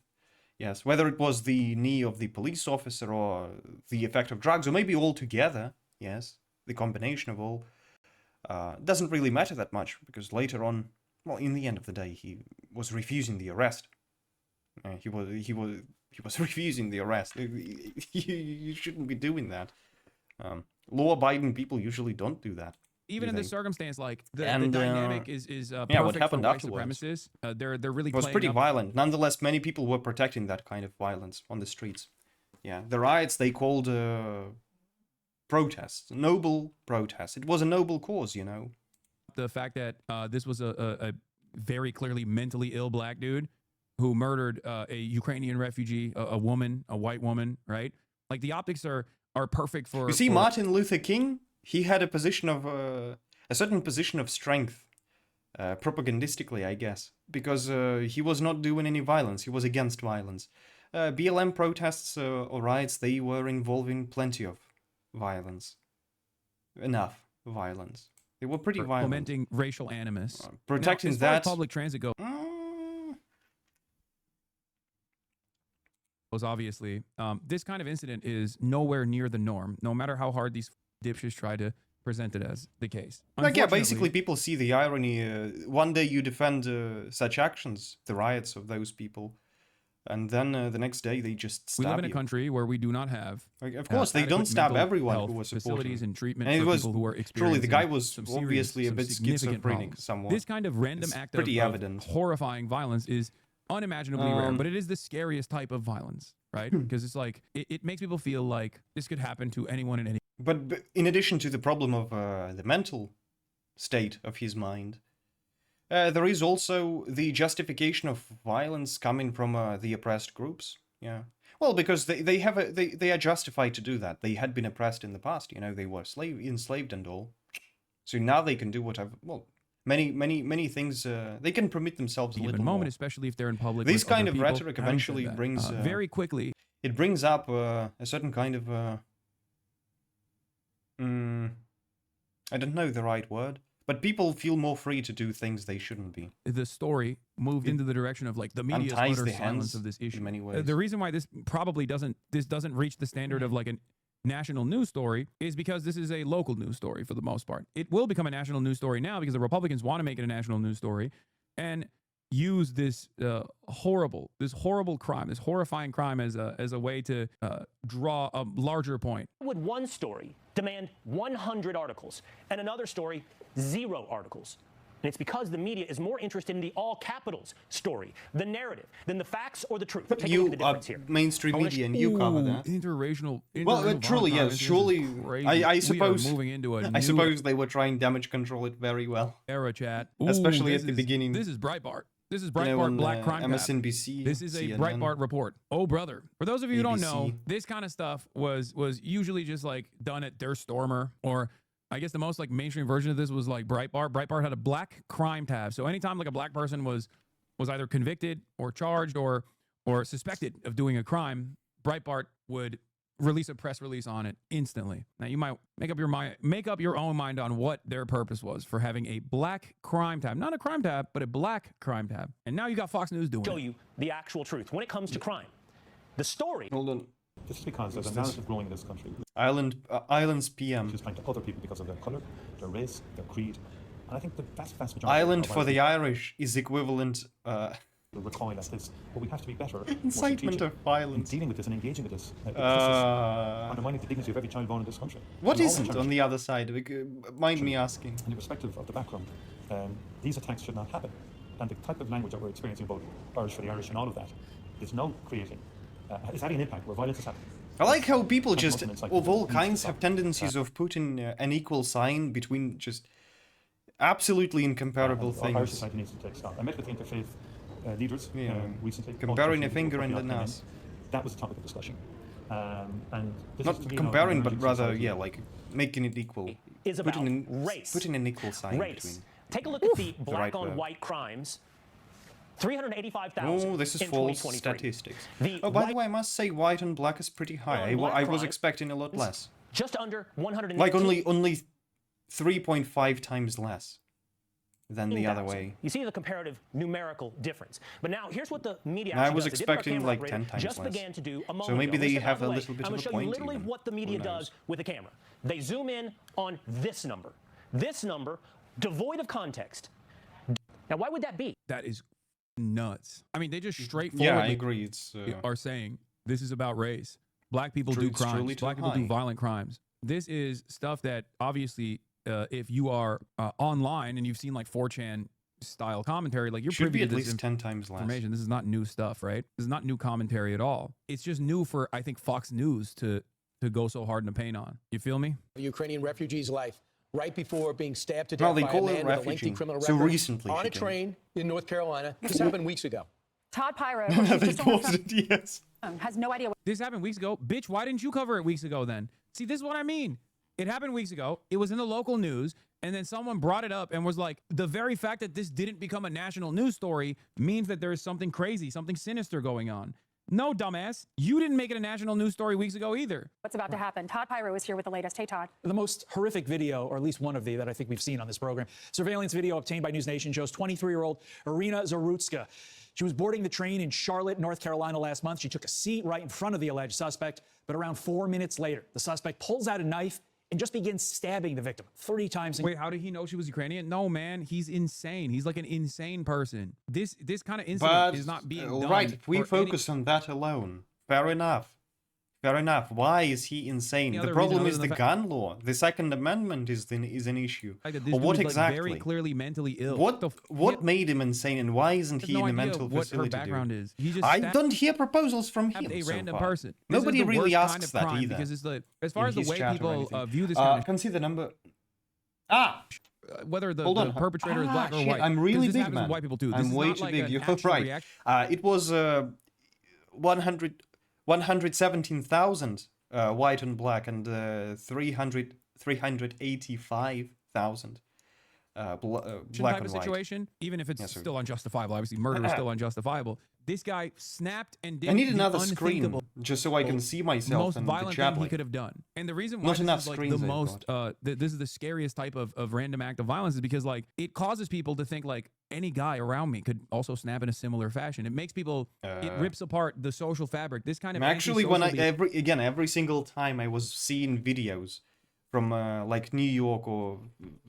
Yes, whether it was the knee of the police officer or the effect of drugs, or maybe all together. Yes, the combination of all doesn't really matter that much, because later on, well, in the end of the day, he was refusing the arrest. He was refusing the arrest. You shouldn't be doing that. Law-abiding people usually don't do that. Even in this circumstance, like the dynamic is perfect what happened for white afterwards? supremacists. They're really It was playing pretty up. violent. Nonetheless, many people were protecting that kind of violence on the streets. Yeah, the riots they called protests, noble protests. It was a noble cause, you know. The fact that this was a very clearly mentally ill black dude who murdered a Ukrainian refugee, a woman, a white woman, right? Like the optics are perfect for. You see, Martin Luther King, he had a position of a certain position of strength, propagandistically, I guess, because he was not doing any violence. He was against violence. BLM protests or riots, they were involving plenty of violence, enough violence. They were pretty violent. Fomenting racial animus. Protecting now, as far that. as public transit goes, obviously, this kind of incident is nowhere near the norm, no matter how hard these dipshits try to present it as the case. Like, yeah, basically people see the irony. One day you defend such actions, the riots of those people, and then the next day they just stab you. We live in a country where we do not have. Like, of course, they don't stab everyone who was supporting. Facilities and treatment and for it was, people who are experiencing. Truly, the guy was some obviously a bit schizophrenic, problems. somewhat. This kind of random it's act pretty of evident. horrifying violence is unimaginably rare, but it is the scariest type of violence, right? Because it's like it makes people feel like this could happen to anyone in any. But in addition to the problem of the mental state of his mind, there is also the justification of violence coming from the oppressed groups. Yeah, well, because they are justified to do that. They had been oppressed in the past. You know, they were enslaved and all. So now they can do whatever. Well, many things. They can permit themselves a little moment, more. especially if they're in public. This with kind other of people. rhetoric eventually brings very quickly. It brings up a certain kind of. I don't know the right word, but people feel more free to do things they shouldn't be. The story moved into the direction of like the media's utter silence of this issue. In many ways. The reason why this probably doesn't reach the standard of like a national news story is because this is a local news story for the most part. It will become a national news story now because the Republicans want to make it a national news story and use this horrible crime, this horrifying crime as a way to draw a larger point. Would one story demand 100 articles and another story 0 articles? And it's because the media is more interested in the all capitals story, the narrative, than the facts or the truth. But Take you a look at the difference here. Mainstream media, and you cover that. Interracial well, truly, yes. Surely, I suppose. Moving into a I suppose they were trying damage control it very well. Era chat, especially at the beginning. This is Breitbart. This is Breitbart Black Crime MSNBC. This is CNN. a Breitbart report. Oh, brother. For those of you who don't know, this kind of stuff was usually just like done at Der Stormer or I guess the most like mainstream version of this was like Breitbart. Breitbart had a black crime tab. So anytime like a black person was either convicted or charged or suspected of doing a crime, Breitbart would release a press release on it instantly. Now you might make up your own mind on what their purpose was for having a black crime tab, not a crime tab, but a black crime tab. And now you got Fox News doing it. Show you the actual truth when it comes to crime. The story. Hold on. This is because there's a narrative growing in this country. Islands PM. Just trying to other people because of their colour, their race, their creed. And I think the vast majority Island for the Irish is equivalent. Recoil at this, but we have to be better. Incitement of violence. Dealing with this and engaging with this. This is undermining the dignity of every child born in this country. What isn't on the other side? Mind me asking. And irrespective of the background, these attacks should not happen. And the type of language that we're experiencing about Irish for the Irish and all of that is now creating, is having an impact where violence is happening. I like how people just, of all kinds, have tendencies of putting an equal sign between just absolutely incomparable things. Irish society needs to take stock. I met with interfaith leaders recently. Comparing a finger and a nose. That was the topic of discussion. And this not comparing, but rather, like making it equal. Is about race. Putting an equal sign between. Take a look at the black on white crimes. 385,000. Oh, this is false statistics. By the way, I must say white and black is pretty high. I was expecting a lot less. Just under 180. Like only 3.5 times less than the other way. You see the comparative numerical difference. But now here's what the media I was expecting like 10 times just less. began to do a moment so maybe ago. they have a little bit of a point. I'm going to show you literally what the media does with a camera. They zoom in on this number. This number, devoid of context. Now, why would that be? That is nuts. I mean, they just straightforwardly I agree. It's are saying this is about race. Black people do crimes. Black people do violent crimes. This is stuff that obviously, if you are online and you've seen like 4chan style commentary, like you're privy to at least 10 times less. This is not new stuff, right? This is not new commentary at all. It's just new for, I think, Fox News to go so hard in the paint on. You feel me? A Ukrainian refugee's life right before being stabbed to death by a man with a lengthy criminal record recently on a train in North Carolina. This happened weeks ago. Todd Pyro has no idea what this happened weeks ago. Bitch, why didn't you cover it weeks ago then? See, this is what I mean. It happened weeks ago. It was in the local news, and then someone brought it up and was like, the very fact that this didn't become a national news story means that there is something crazy, something sinister going on. No, dumbass. You didn't make it a national news story weeks ago either. what's about to happen. Todd Pyro is here with the latest. Hey, Todd. The most horrific video, or at least one of that I think we've seen on this program. Surveillance video obtained by News Nation shows 23-year-old Irina Zarutska. She was boarding the train in Charlotte, North Carolina last month. She took a seat right in front of the alleged suspect, but around 4 minutes later, the suspect pulls out a knife and just begins stabbing the victim 30 times. Wait, how did he know she was Ukrainian? No, man, he's insane. He's like an insane person. This kind of incident is not being done. Right, if we focus on that alone, fair enough. Fair enough. Why is he insane? The problem is the gun law. The Second Amendment is an issue. Or what exactly? Like very clearly mentally ill. What made him insane, and why isn't he in a mental facility? What her background is. I don't hear proposals from him. A random so person. Nobody really asks that either. Because it's as far as the way people view this. I can see the number. Whether the perpetrator is black or white. I'm really big, man. White people too. I'm way too big. You're right. It was 117,000 white and black, and 385,000 black and white. Situation, even if it's still unjustifiable. Obviously, murder is still unjustifiable. This guy snapped and did. I need another screen just so I can see myself. Most violent thing he could have done, and the reason why this is like the most, this is the scariest type of random act of violence is because like it causes people to think like any guy around me could also snap in a similar fashion. It makes people, it rips apart the social fabric. This kind of actually, when every single time I was seeing videos from like New York or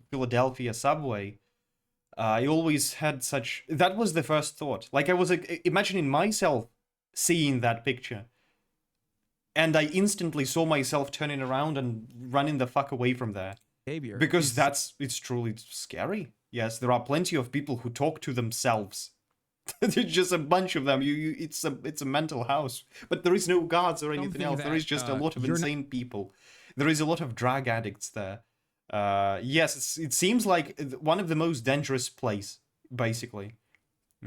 Philadelphia subway. I always had such... That was the first thought. Like, I was imagining myself seeing that picture. And I instantly saw myself turning around and running the fuck away from there. Behavior. Because it's truly scary. Yes, there are plenty of people who talk to themselves. There's just a bunch of them. It's a mental house. But there is no guards or anything else. There is just a lot of insane people. There is a lot of drug addicts there. Yes, it seems like one of the most dangerous place, basically.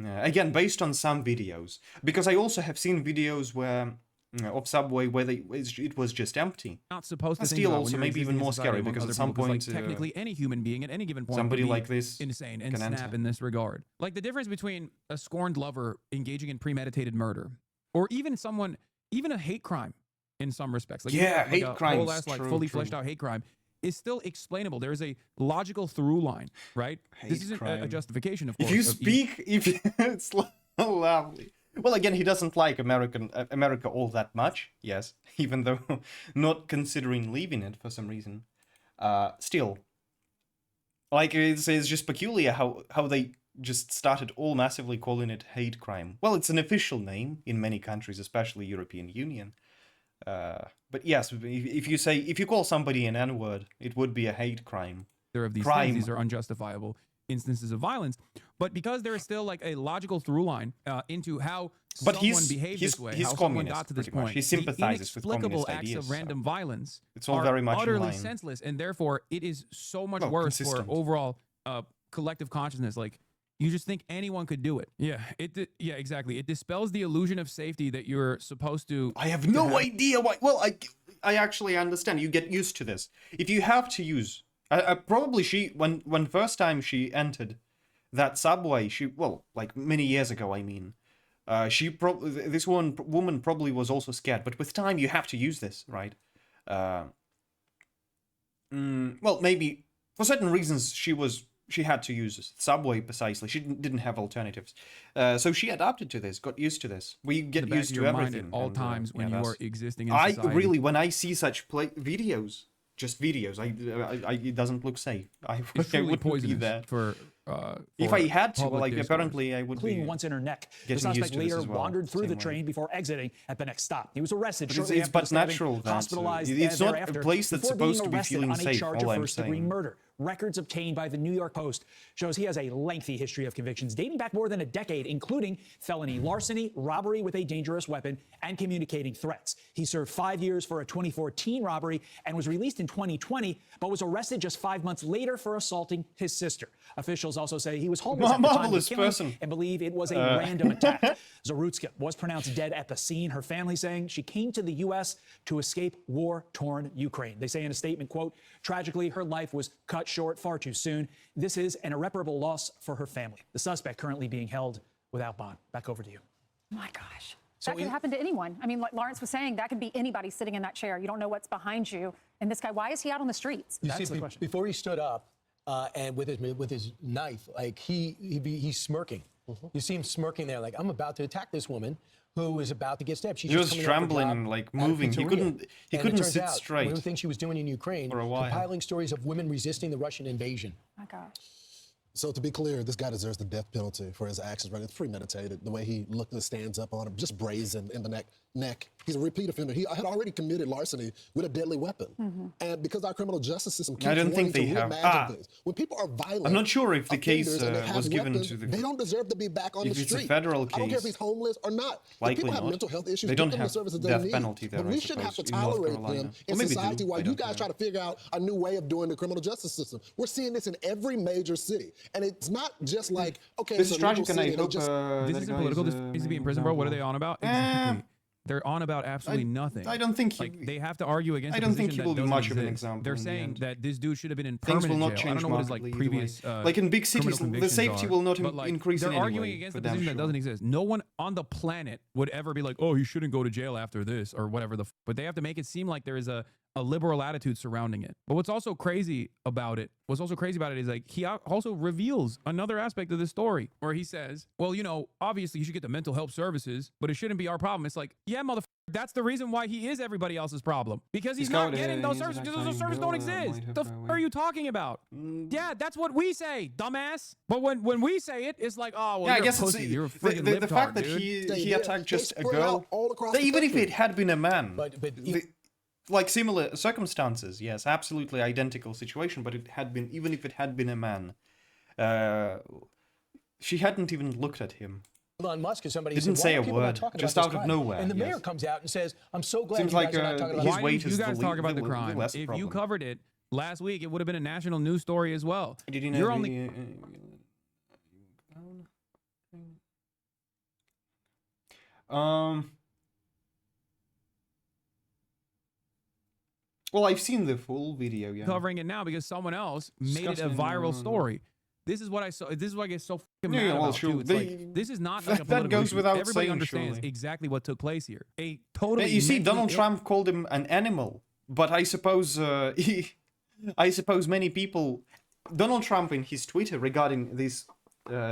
Again, based on some videos. Because I also have seen videos where of subway where it was just empty. Not supposed to. Still, also maybe even more scary because at some point, like, technically any human being at any given point, somebody like this insane and snap in this regard. Like the difference between a scorned lover engaging in premeditated murder, or even a hate crime in some respects. Like hate crime, whole ass, like fully fleshed out hate crime is still explainable. There is a logical through line, right? This isn't a justification, of course. If you speak, it's lovely. Well, again, he doesn't like America all that much, yes, even though not considering leaving it for some reason. Still, like, it's just peculiar how they just started all massively calling it hate crime. Well, it's an official name in many countries, especially European Union. But yes, if you call somebody an N-word, it would be a hate crime. Of these things, these are unjustifiable instances of violence, but because there is still like a logical through line into how someone behaved this way, how someone got to this point, he sympathizes with communist acts ideas, of random violence it's all very much utterly senseless, and therefore it is so much worse for overall collective consciousness. Like, you just think anyone could do it. Yeah, exactly. It dispels the illusion of safety that you're supposed to. I have no idea why. Well, I actually understand. You get used to this. If you have to use. Probably when first time she entered that subway, like many years ago, I mean, this woman probably was also scared. But with time, you have to use this, right? Well, maybe for certain reasons she had to use this subway precisely. She didn't have alternatives, so she adapted to this, got used to this. We get used to everything at all times when you are existing in society. When I see such videos. Just videos. It doesn't look safe. I wouldn't be there. If I had to, well, like apparently I would be. Once in her neck. The suspect later wandered through the train before exiting at the next stop. He was arrested shortly after but natural that hospitalized it's not a place that's supposed to be feeling safe. All I'm saying. Murder. Records obtained by the New York Post shows he has a lengthy history of convictions dating back more than a decade, including felony larceny, robbery with a dangerous weapon, and communicating threats. He served 5 years for a 2014 robbery and was released in 2020, but was arrested just 5 months later for assaulting his sister. Officials also say he was homeless at the time of the killing and believe it was a random attack. Zarutska was pronounced dead at the scene. Her family saying she came to the U.S. to escape war-torn Ukraine. They say in a statement, quote, "Tragically, her life was cut short far too soon. This is an irreparable loss for her family." The suspect currently being held without bond. Back over to you. Oh my gosh. That could happen to anyone. I mean, like Lawrence was saying, that could be anybody sitting in that chair. You don't know what's behind you. And this guy, why is he out on the streets? That's the question. Before he stood up and with his knife, like he's smirking. You see him smirking there, like, I'm about to attack this woman who is about to get stabbed. She was trembling and like moving. He couldn't sit straight. One of the things she was doing in Ukraine, compiling stories of women resisting the Russian invasion. Oh my gosh. So to be clear, this guy deserves the death penalty for his actions, right? It's premeditated. The way he looked and stands up on him, just brazen in the neck. He's a repeat offender. He had already committed larceny with a deadly weapon. And because our criminal justice system keeps wanting to reimagine things. When people are violent, I'm not sure if the case was given to the... They don't deserve to be back on the street. If it's a federal case... I don't care if he's homeless or not. Likely people have not. mental health issues. They don't have the services death they penalty there, But we shouldn't have to tolerate them in society while you guys try to figure out a new way of doing the criminal justice system. We're seeing this in every major city. And it's not just like, okay, this is tragic, and I hope this isn't political. This needs to be in prison, bro. What are they on about? Exactly. They're on about absolutely nothing. I don't think they have to argue against. I don't think he will be much of an example. They're saying that this dude should have been in permanent jail. I don't know what his like previous like in big cities, the safety will not increase. They're arguing against a position that doesn't exist. No one on the planet would ever be like, oh, he shouldn't go to jail after this or whatever. But they have to make it seem like there is a liberal attitude surrounding it. But what's also crazy about it is like he also reveals another aspect of the story where he says, well, you know, obviously you should get the mental health services, but it shouldn't be our problem. It's like, yeah, motherfucker, that's the reason why he is everybody else's problem. Because he's not getting those services because those services don't exist. The f are you talking about? Yeah, that's what we say, dumbass. But when we say it, it's like, oh, well, yeah, you're I guess a pussy. You're a freaking the fact that he attacked just a girl, even if it had been a man. Like similar circumstances, yes, absolutely identical situation, but it had been, even if it had been a man, she hadn't even looked at him. Elon Musk is somebody didn't say a word, just out of nowhere. And the mayor comes out and says, "I'm so glad Seems you like, guys are not talking about this." Why didn't you guys talk about the crime? If you covered it last week, it would have been a national news story as well. Did you know You're only. Well, I've seen the full video, yeah. Covering it now because someone else made it a viral story. This is what I saw. This is what I get so fucking mad about, too. It's like, this is not like a political that goes issue. without Everybody saying, understands surely. exactly what took place here. A totally You see, Donald Trump called him an animal, but I suppose I suppose many people, Donald Trump in his Twitter regarding this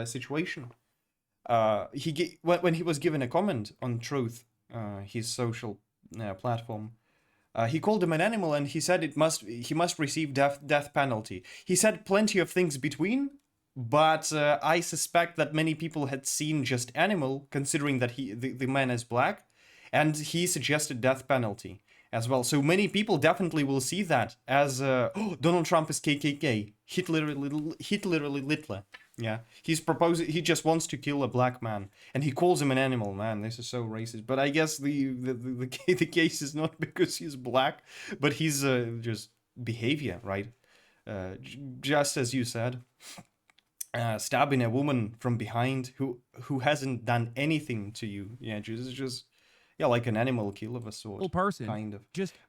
situation, when he was given a comment on Truth, his social platform, he called him an animal, and he said he must receive death penalty. He said plenty of things between, but I suspect that many people had seen just animal, considering that the man is black, and he suggested death penalty as well. So many people definitely will see that as Donald Trump is KKK, Hitler. Yeah, he just wants to kill a black man, and he calls him an animal. Man, this is so racist. But I guess the case is not because he's black, but he's just behavior, right? Just as you said, stabbing a woman from behind who hasn't done anything to you. Yeah, just like an animal kill of a sort. Person, kind of.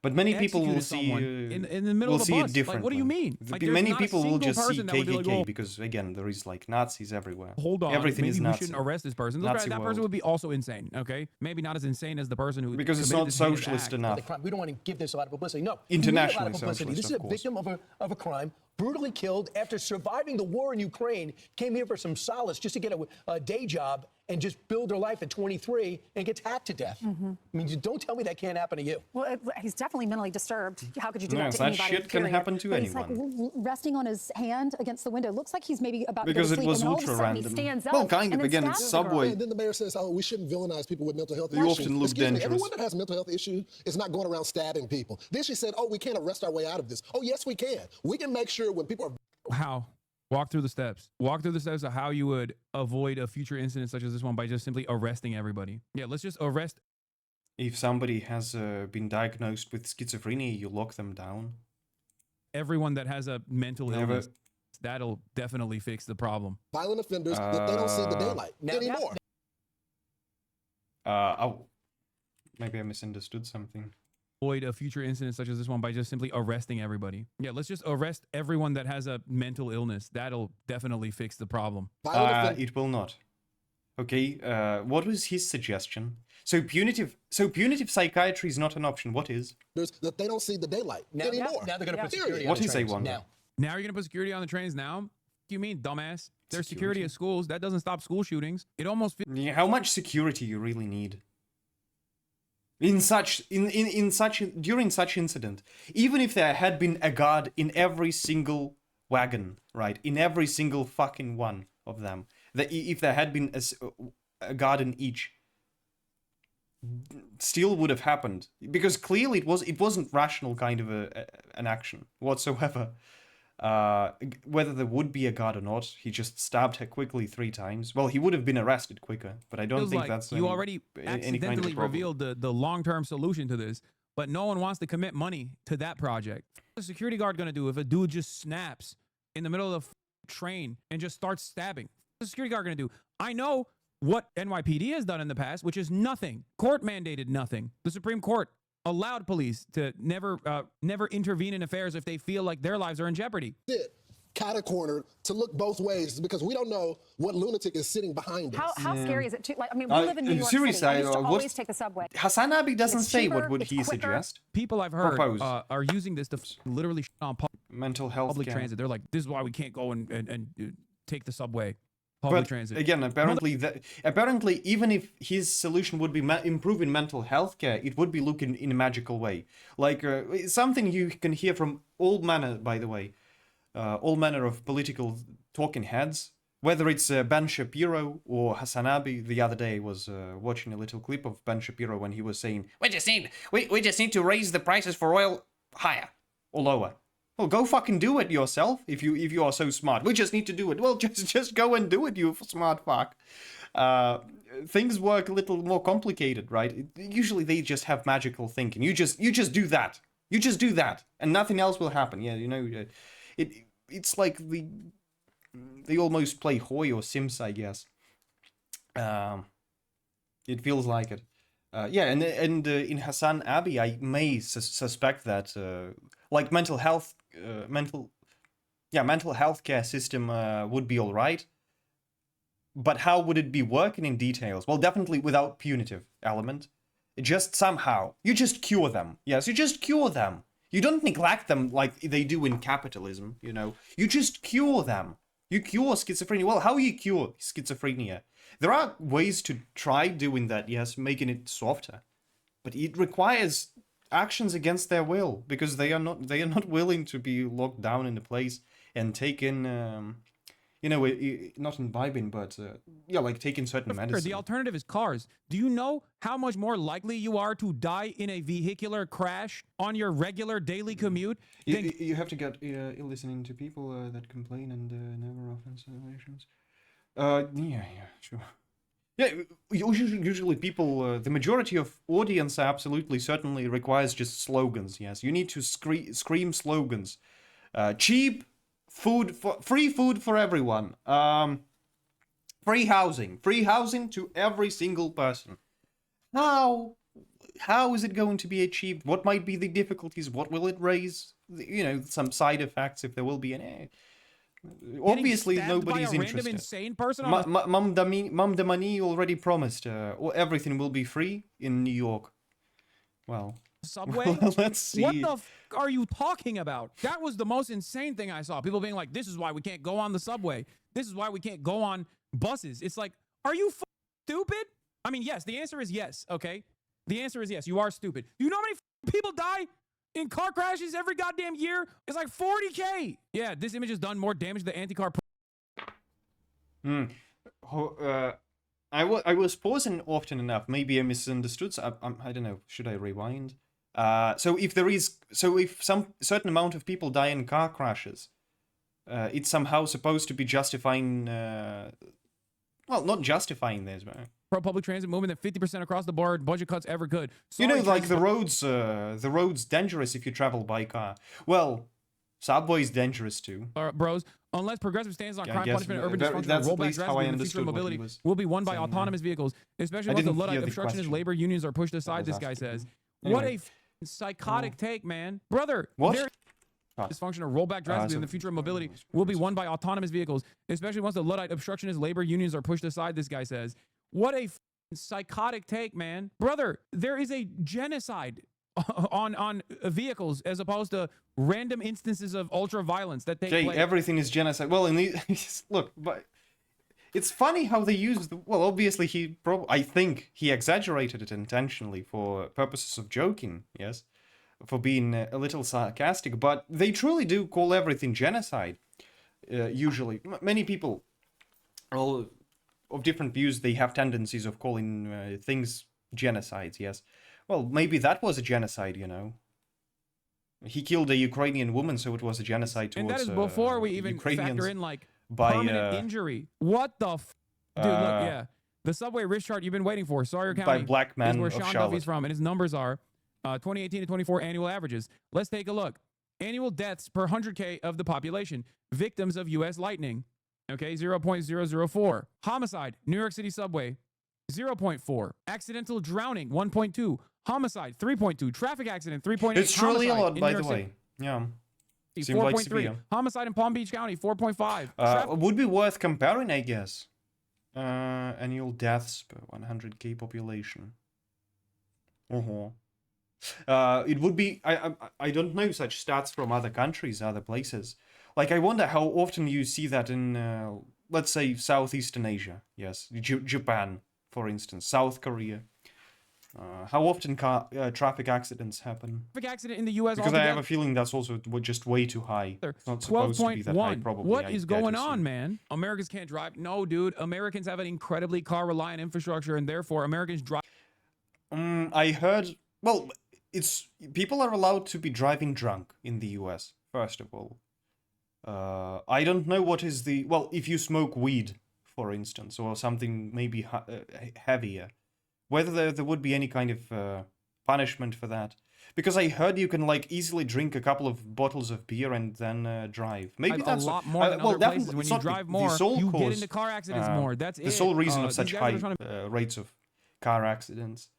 But many people will see in the middle of the see bus. it differently. Like, what do you mean? Like, many people will just see KKK because again there is like Nazis everywhere. Hold on, everything maybe is we Nazi. shouldn't arrest this person. That person would be also insane. Okay, maybe not as insane as the person who because it's not socialist enough. We don't want to give this a lot of publicity. No, internationally socialist. This is a victim of a crime, brutally killed after surviving the war in Ukraine. Came here for some solace just to get a day job and just build her life at 23 and gets hacked to death. I mean, don't tell me that can't happen to you. Well, he's definitely mentally disturbed. How could you do that to that anybody? Shit can happen to anyone. He's like resting on his hand against the window. Looks like he's maybe about because to go to it sleep, was and ultra all of a sudden random. he stands up. Well, kind of. Again, it's Subway. And then the mayor says, "Oh, we shouldn't villainize people with mental health they issues." often look dangerous. Everyone that has mental health issues is not going around stabbing people. Then she said, "Oh, we can't arrest our way out of this." Oh, yes, we can. We can make sure when people are How? Walk through the steps. Walk through the steps of how you would avoid a future incident such as this one by just simply arresting everybody. Yeah, let's just arrest. If somebody has been diagnosed with schizophrenia, you lock them down. Everyone that has a mental illness, that'll definitely fix the problem. Violent offenders, that they don't see the daylight anymore. Oh, maybe I misunderstood something. Avoid a future incident such as this one by just simply arresting everybody. Yeah, let's just arrest everyone that has a mental illness. That'll definitely fix the problem. It will not. Okay, what was his suggestion? So punitive psychiatry is not an option. What is? That they don't see the daylight anymore. Now they're going to put security What on the is trains. A1? Now you're going to put security on the trains now? What do you mean, dumbass? There's security at schools. That doesn't stop school shootings. It almost feels... Yeah, how much security you really need? During such incident, even if there had been a guard in every single wagon, right, in every single fucking one of them, if there had been a guard in each, still would have happened because clearly it wasn't rational kind of an action whatsoever. Whether there would be a guard or not, he just stabbed her quickly 3 times. Well, he would have been arrested quicker, but I don't think like that's you already any kind of accidentally revealed the long-term solution to this, but no one wants to commit money to that project. What's a security guard gonna do if a dude just snaps in the middle of the train and just starts stabbing? What's a security guard gonna do? I know what NYPD has done in the past, which is nothing. Court mandated nothing. The Supreme Court allowed police to never intervene in affairs if they feel like their lives are in jeopardy. Cat-a-corner to look both ways because we don't know what lunatic is sitting behind us. How scary is it? Like, I mean, we live in New York City. I used to always take the subway. Hasan Abi doesn't It's say cheaper, what would it's he quicker. suggest. People I've heard are using this to literally shit on mental health public care. transit. They're like, this is why we can't go and take the subway. Public transit. Again, apparently, even if his solution would be improving mental health care, it would be looking in a magical way. Like something you can hear from all manner, by the way, all manner of political talking heads. Whether it's Ben Shapiro or Hasan Abi, the other day was watching a little clip of Ben Shapiro when he was saying, "We just need to raise the prices for oil higher or lower." Well, go fucking do it yourself if you are so smart. We just need to do it. Well, just go and do it, you smart fuck. Things work a little more complicated, right? Usually they just have magical thinking. You just do that. You just do that, and nothing else will happen. Yeah, you know, it's like they almost play Hoi or Sims, I guess. It feels like it. Yeah, and in Hasan Abbey, I may suspect that like mental health care system would be all right. But how would it be working in details? Well, definitely without punitive element. Just somehow. You just cure them. Yes, you just cure them. You don't neglect them like they do in capitalism, you know. You just cure them. You cure schizophrenia. Well, how you cure schizophrenia? There are ways to try doing that, yes, making it softer. But it requires actions against their will, because they are not willing to be locked down in a place and taken you know, not imbibing, but yeah, like taking certain medicine. The alternative is cars. Do you know how much more likely you are to die in a vehicular crash on your regular daily commute? You have to get listening to people that complain and never often situations. Yeah, sure. Yeah, usually people, the majority of audience absolutely certainly requires just slogans. Yes, you need to scream slogans. Cheap food, free food for everyone. Free housing to every single person. How is it going to be achieved? What might be the difficulties? What will it raise? You know, some side effects if there will be any. Obviously, nobody's interested. Insane person. Mom Damani already promised everything will be free in New York. Well, subway. Let's see. What the f are you talking about? That was the most insane thing I saw. People being like, "This is why we can't go on the subway. This is why we can't go on buses." It's like, are you stupid? I mean, yes. The answer is yes. Okay. The answer is yes. You are stupid. Do you know how many people die in car crashes every goddamn year? It's like 40K. Yeah, this image has done more damage to the anti-car. I was pausing often enough. Maybe I misunderstood. So I don't know. Should I rewind? So if some certain amount of people die in car crashes, it's somehow supposed to be justifying. Well, not justifying this, but Pro-public transit movement that 50% across the board, budget cuts ever could. Sorry, you know, like the road's dangerous if you travel by car. Well, subway's dangerous too. Bros, unless progressive stands on crime punishment and urban dysfunction, rollback drastically in the future of mobility will be won by autonomous vehicles, especially once the Luddite obstructionist labor unions are pushed aside, this guy says. Anyway. What a psychotic take, man. Brother, what? Dysfunction or rollback drastically in the future of mobility will be won by autonomous vehicles, especially once the Luddite obstructionist labor unions are pushed aside, this guy says. What a psychotic take, man. Brother, there is a genocide on vehicles as opposed to random instances of ultra violence that take place. Everything is genocide. Well, in the look, but it's funny how they use the. Well, obviously I think he exaggerated it intentionally for purposes of joking. Yes, for being a little sarcastic, but they truly do call everything genocide. Usually, many people, all of different views, they have tendencies of calling things genocides. Yes. Well, maybe that was a genocide, you know. He killed a Ukrainian woman, so it was a genocide towards and that is before we even factor in, like, permanent injury. What the f... Dude, look, yeah. The subway risk chart you've been waiting for, Sawyer County, by black men is where of Sean Charlotte. Duffy's from, and his numbers are 2018 to 24 annual averages. Let's take a look. Annual deaths per 100K of the population. Victims of U.S. lightning. Okay, 0.004. Homicide, New York City subway, 0.4. Accidental drowning, 1.2. Homicide, 3.2. Traffic accident, 3.8. It's truly a lot, by the way. Yeah. 4.3. Homicide in Palm Beach County, 4.5. Would be worth comparing, I guess. Annual deaths per 100K population. It would be. I don't know such stats from other countries, other places. Like, I wonder how often you see that in, let's say, Southeastern Asia. Yes, Japan, for instance, South Korea. How often traffic accidents happen? Traffic accident in the U.S. Because I have a feeling that's also just way too high. It's not supposed to be that high, probably. What is going on, man? Americans can't drive. No, dude. Americans have an incredibly car-reliant infrastructure, and therefore Americans drive. I heard. Well, people are allowed to be driving drunk in the U.S. First of all. I don't know what is the... Well, if you smoke weed, for instance, or something maybe heavier, whether there would be any kind of punishment for that. Because I heard you can, like, easily drink a couple of bottles of beer and then drive. Maybe that's a lot more than other places. When you drive more, you get into car accidents more. That's the sole reason of such high rates of car accidents.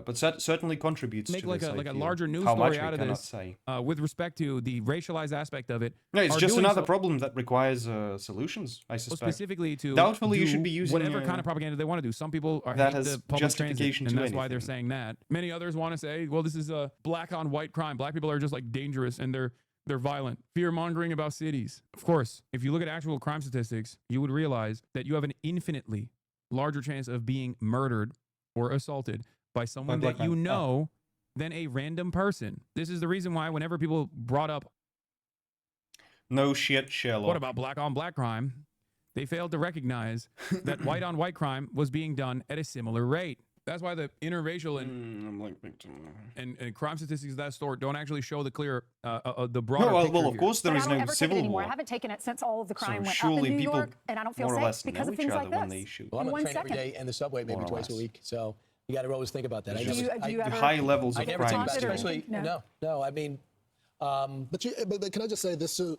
but certainly contributes make to like this, a feel. larger news How story much out we of this say. with respect to the racialized aspect of it. No, it's are just doing another so- problem that requires solutions, I Well, suspect. specifically to Doubtfully you do should be using whatever kind of propaganda they want to do. Some people that hate has the public transit, justification and to that's why they're anything. saying that. Many others want to say, well, this is a black on white crime. Black people are just like dangerous and they're violent. Fear mongering about cities. Of course, if you look at actual crime statistics, you would realize that you have an infinitely larger chance of being murdered or assaulted by someone black that you men. know than a random person. This is the reason why whenever people brought up No shit, Sherlock. what about black on black crime, they failed to recognize that white on white crime was being done at a similar rate. That's why the interracial and crime statistics of that sort don't actually show the clear, the broader No, picture well, of here. course there But is I don't no ever take it civil anymore. war. I haven't taken it since all of the crime So went up in surely New people York, and I don't feel more or safe less because know of each things other like when this. they shoot. Well, I'm in on the 1 train every second. day and the subway maybe More or twice a less. week. So you got to always think about that. Do you The ever high levels I of never think crime. about it, still. especially no. I mean, But can I just say this? So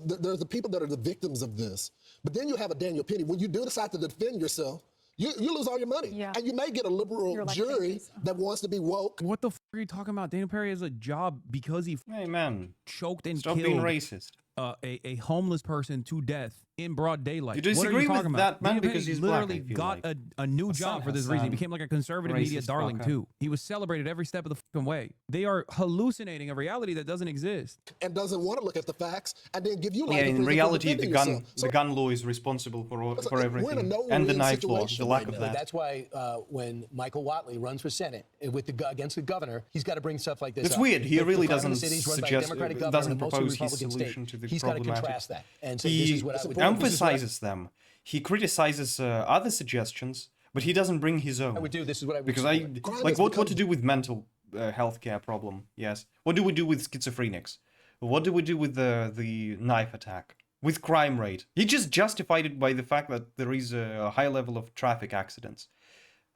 there's the people that are the victims of this, but then you have a Daniel Penny. When you do decide to defend yourself, you lose all your money, and you may get a liberal jury that wants to be woke. What the f are you talking about? Daniel Perry has a job because he Hey man, choked and stop killed being racist. A homeless person to death in broad daylight. You What are disagree you talking with about? that man Daniel because Penny he's black, literally I feel got like. a new Hasan, job for this reason. He became like a conservative media racist darling fucker. too. He was celebrated every step of the fucking way. They are hallucinating a reality that doesn't exist. And doesn't want to look at the facts, and then give you life Yeah, in in prison for reality, defending the yourself. So gun law is responsible for we're in a everything, no-win and the knife law, the situation lack right of now. that. that's why when Michael Whatley runs for Senate with against the governor, he's got to bring stuff like this It's up. weird. He The really Cardinal doesn't City's run by a suggest, Democratic governor doesn't and mostly propose his Republican solution state. to the He's got to problematic. contrast that and say, He this is what I would do. This is what emphasizes them. He criticizes other suggestions, but he doesn't bring his own. I would do. This is what I would Because do. like what to do with mental health care problem? Yes. What do we do with schizophrenics? What do we do with the knife attack? With crime rate? He just justified it by the fact that there is a high level of traffic accidents.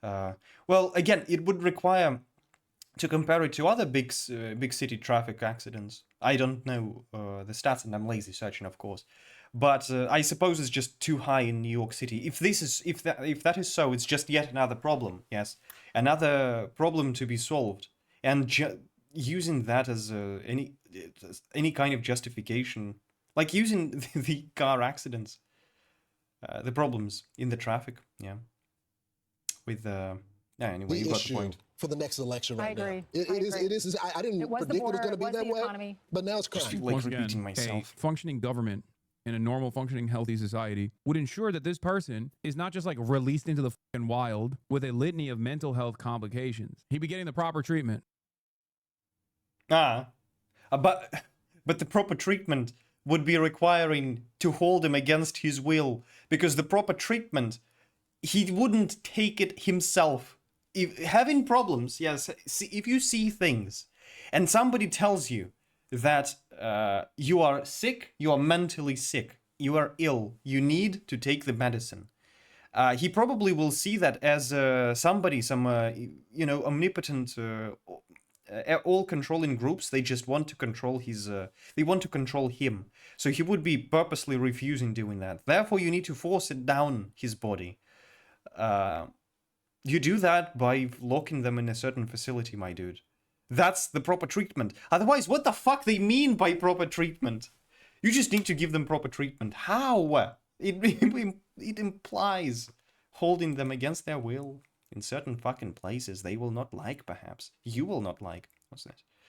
Well, again, it would require to compare it to other big city traffic accidents. I don't know the stats, and I'm lazy searching, of course. But I suppose it's just too high in New York City. If that is so, it's just yet another problem. Yes, another problem to be solved, and using that as any kind of justification, like using the car accidents, the problems in the traffic. Yeah. With anyway, you got the point. For the next election right agree. now. It is. I didn't predict it was going to be that way, but now it's I crime. feel like Once again, repeating myself. a functioning government in a normal, functioning, healthy society would ensure that this person is not just like released into the fucking wild with a litany of mental health complications. He'd be getting the proper treatment. But the proper treatment would be requiring to hold him against his will, because the proper treatment, he wouldn't take it himself. If having problems, yes, if you see things and somebody tells you that you are sick, you are mentally sick, you are ill, you need to take the medicine, he probably will see that as somebody, some omnipotent, all-controlling groups. They just want to control they want to control him. So he would be purposely refusing doing that. Therefore, you need to force it down his body. You do that by locking them in a certain facility, my dude. That's the proper treatment. Otherwise, what the fuck they mean by proper treatment? You just need to give them proper treatment. How? It implies holding them against their will in certain fucking places they will not like, perhaps. You will not like. What's that?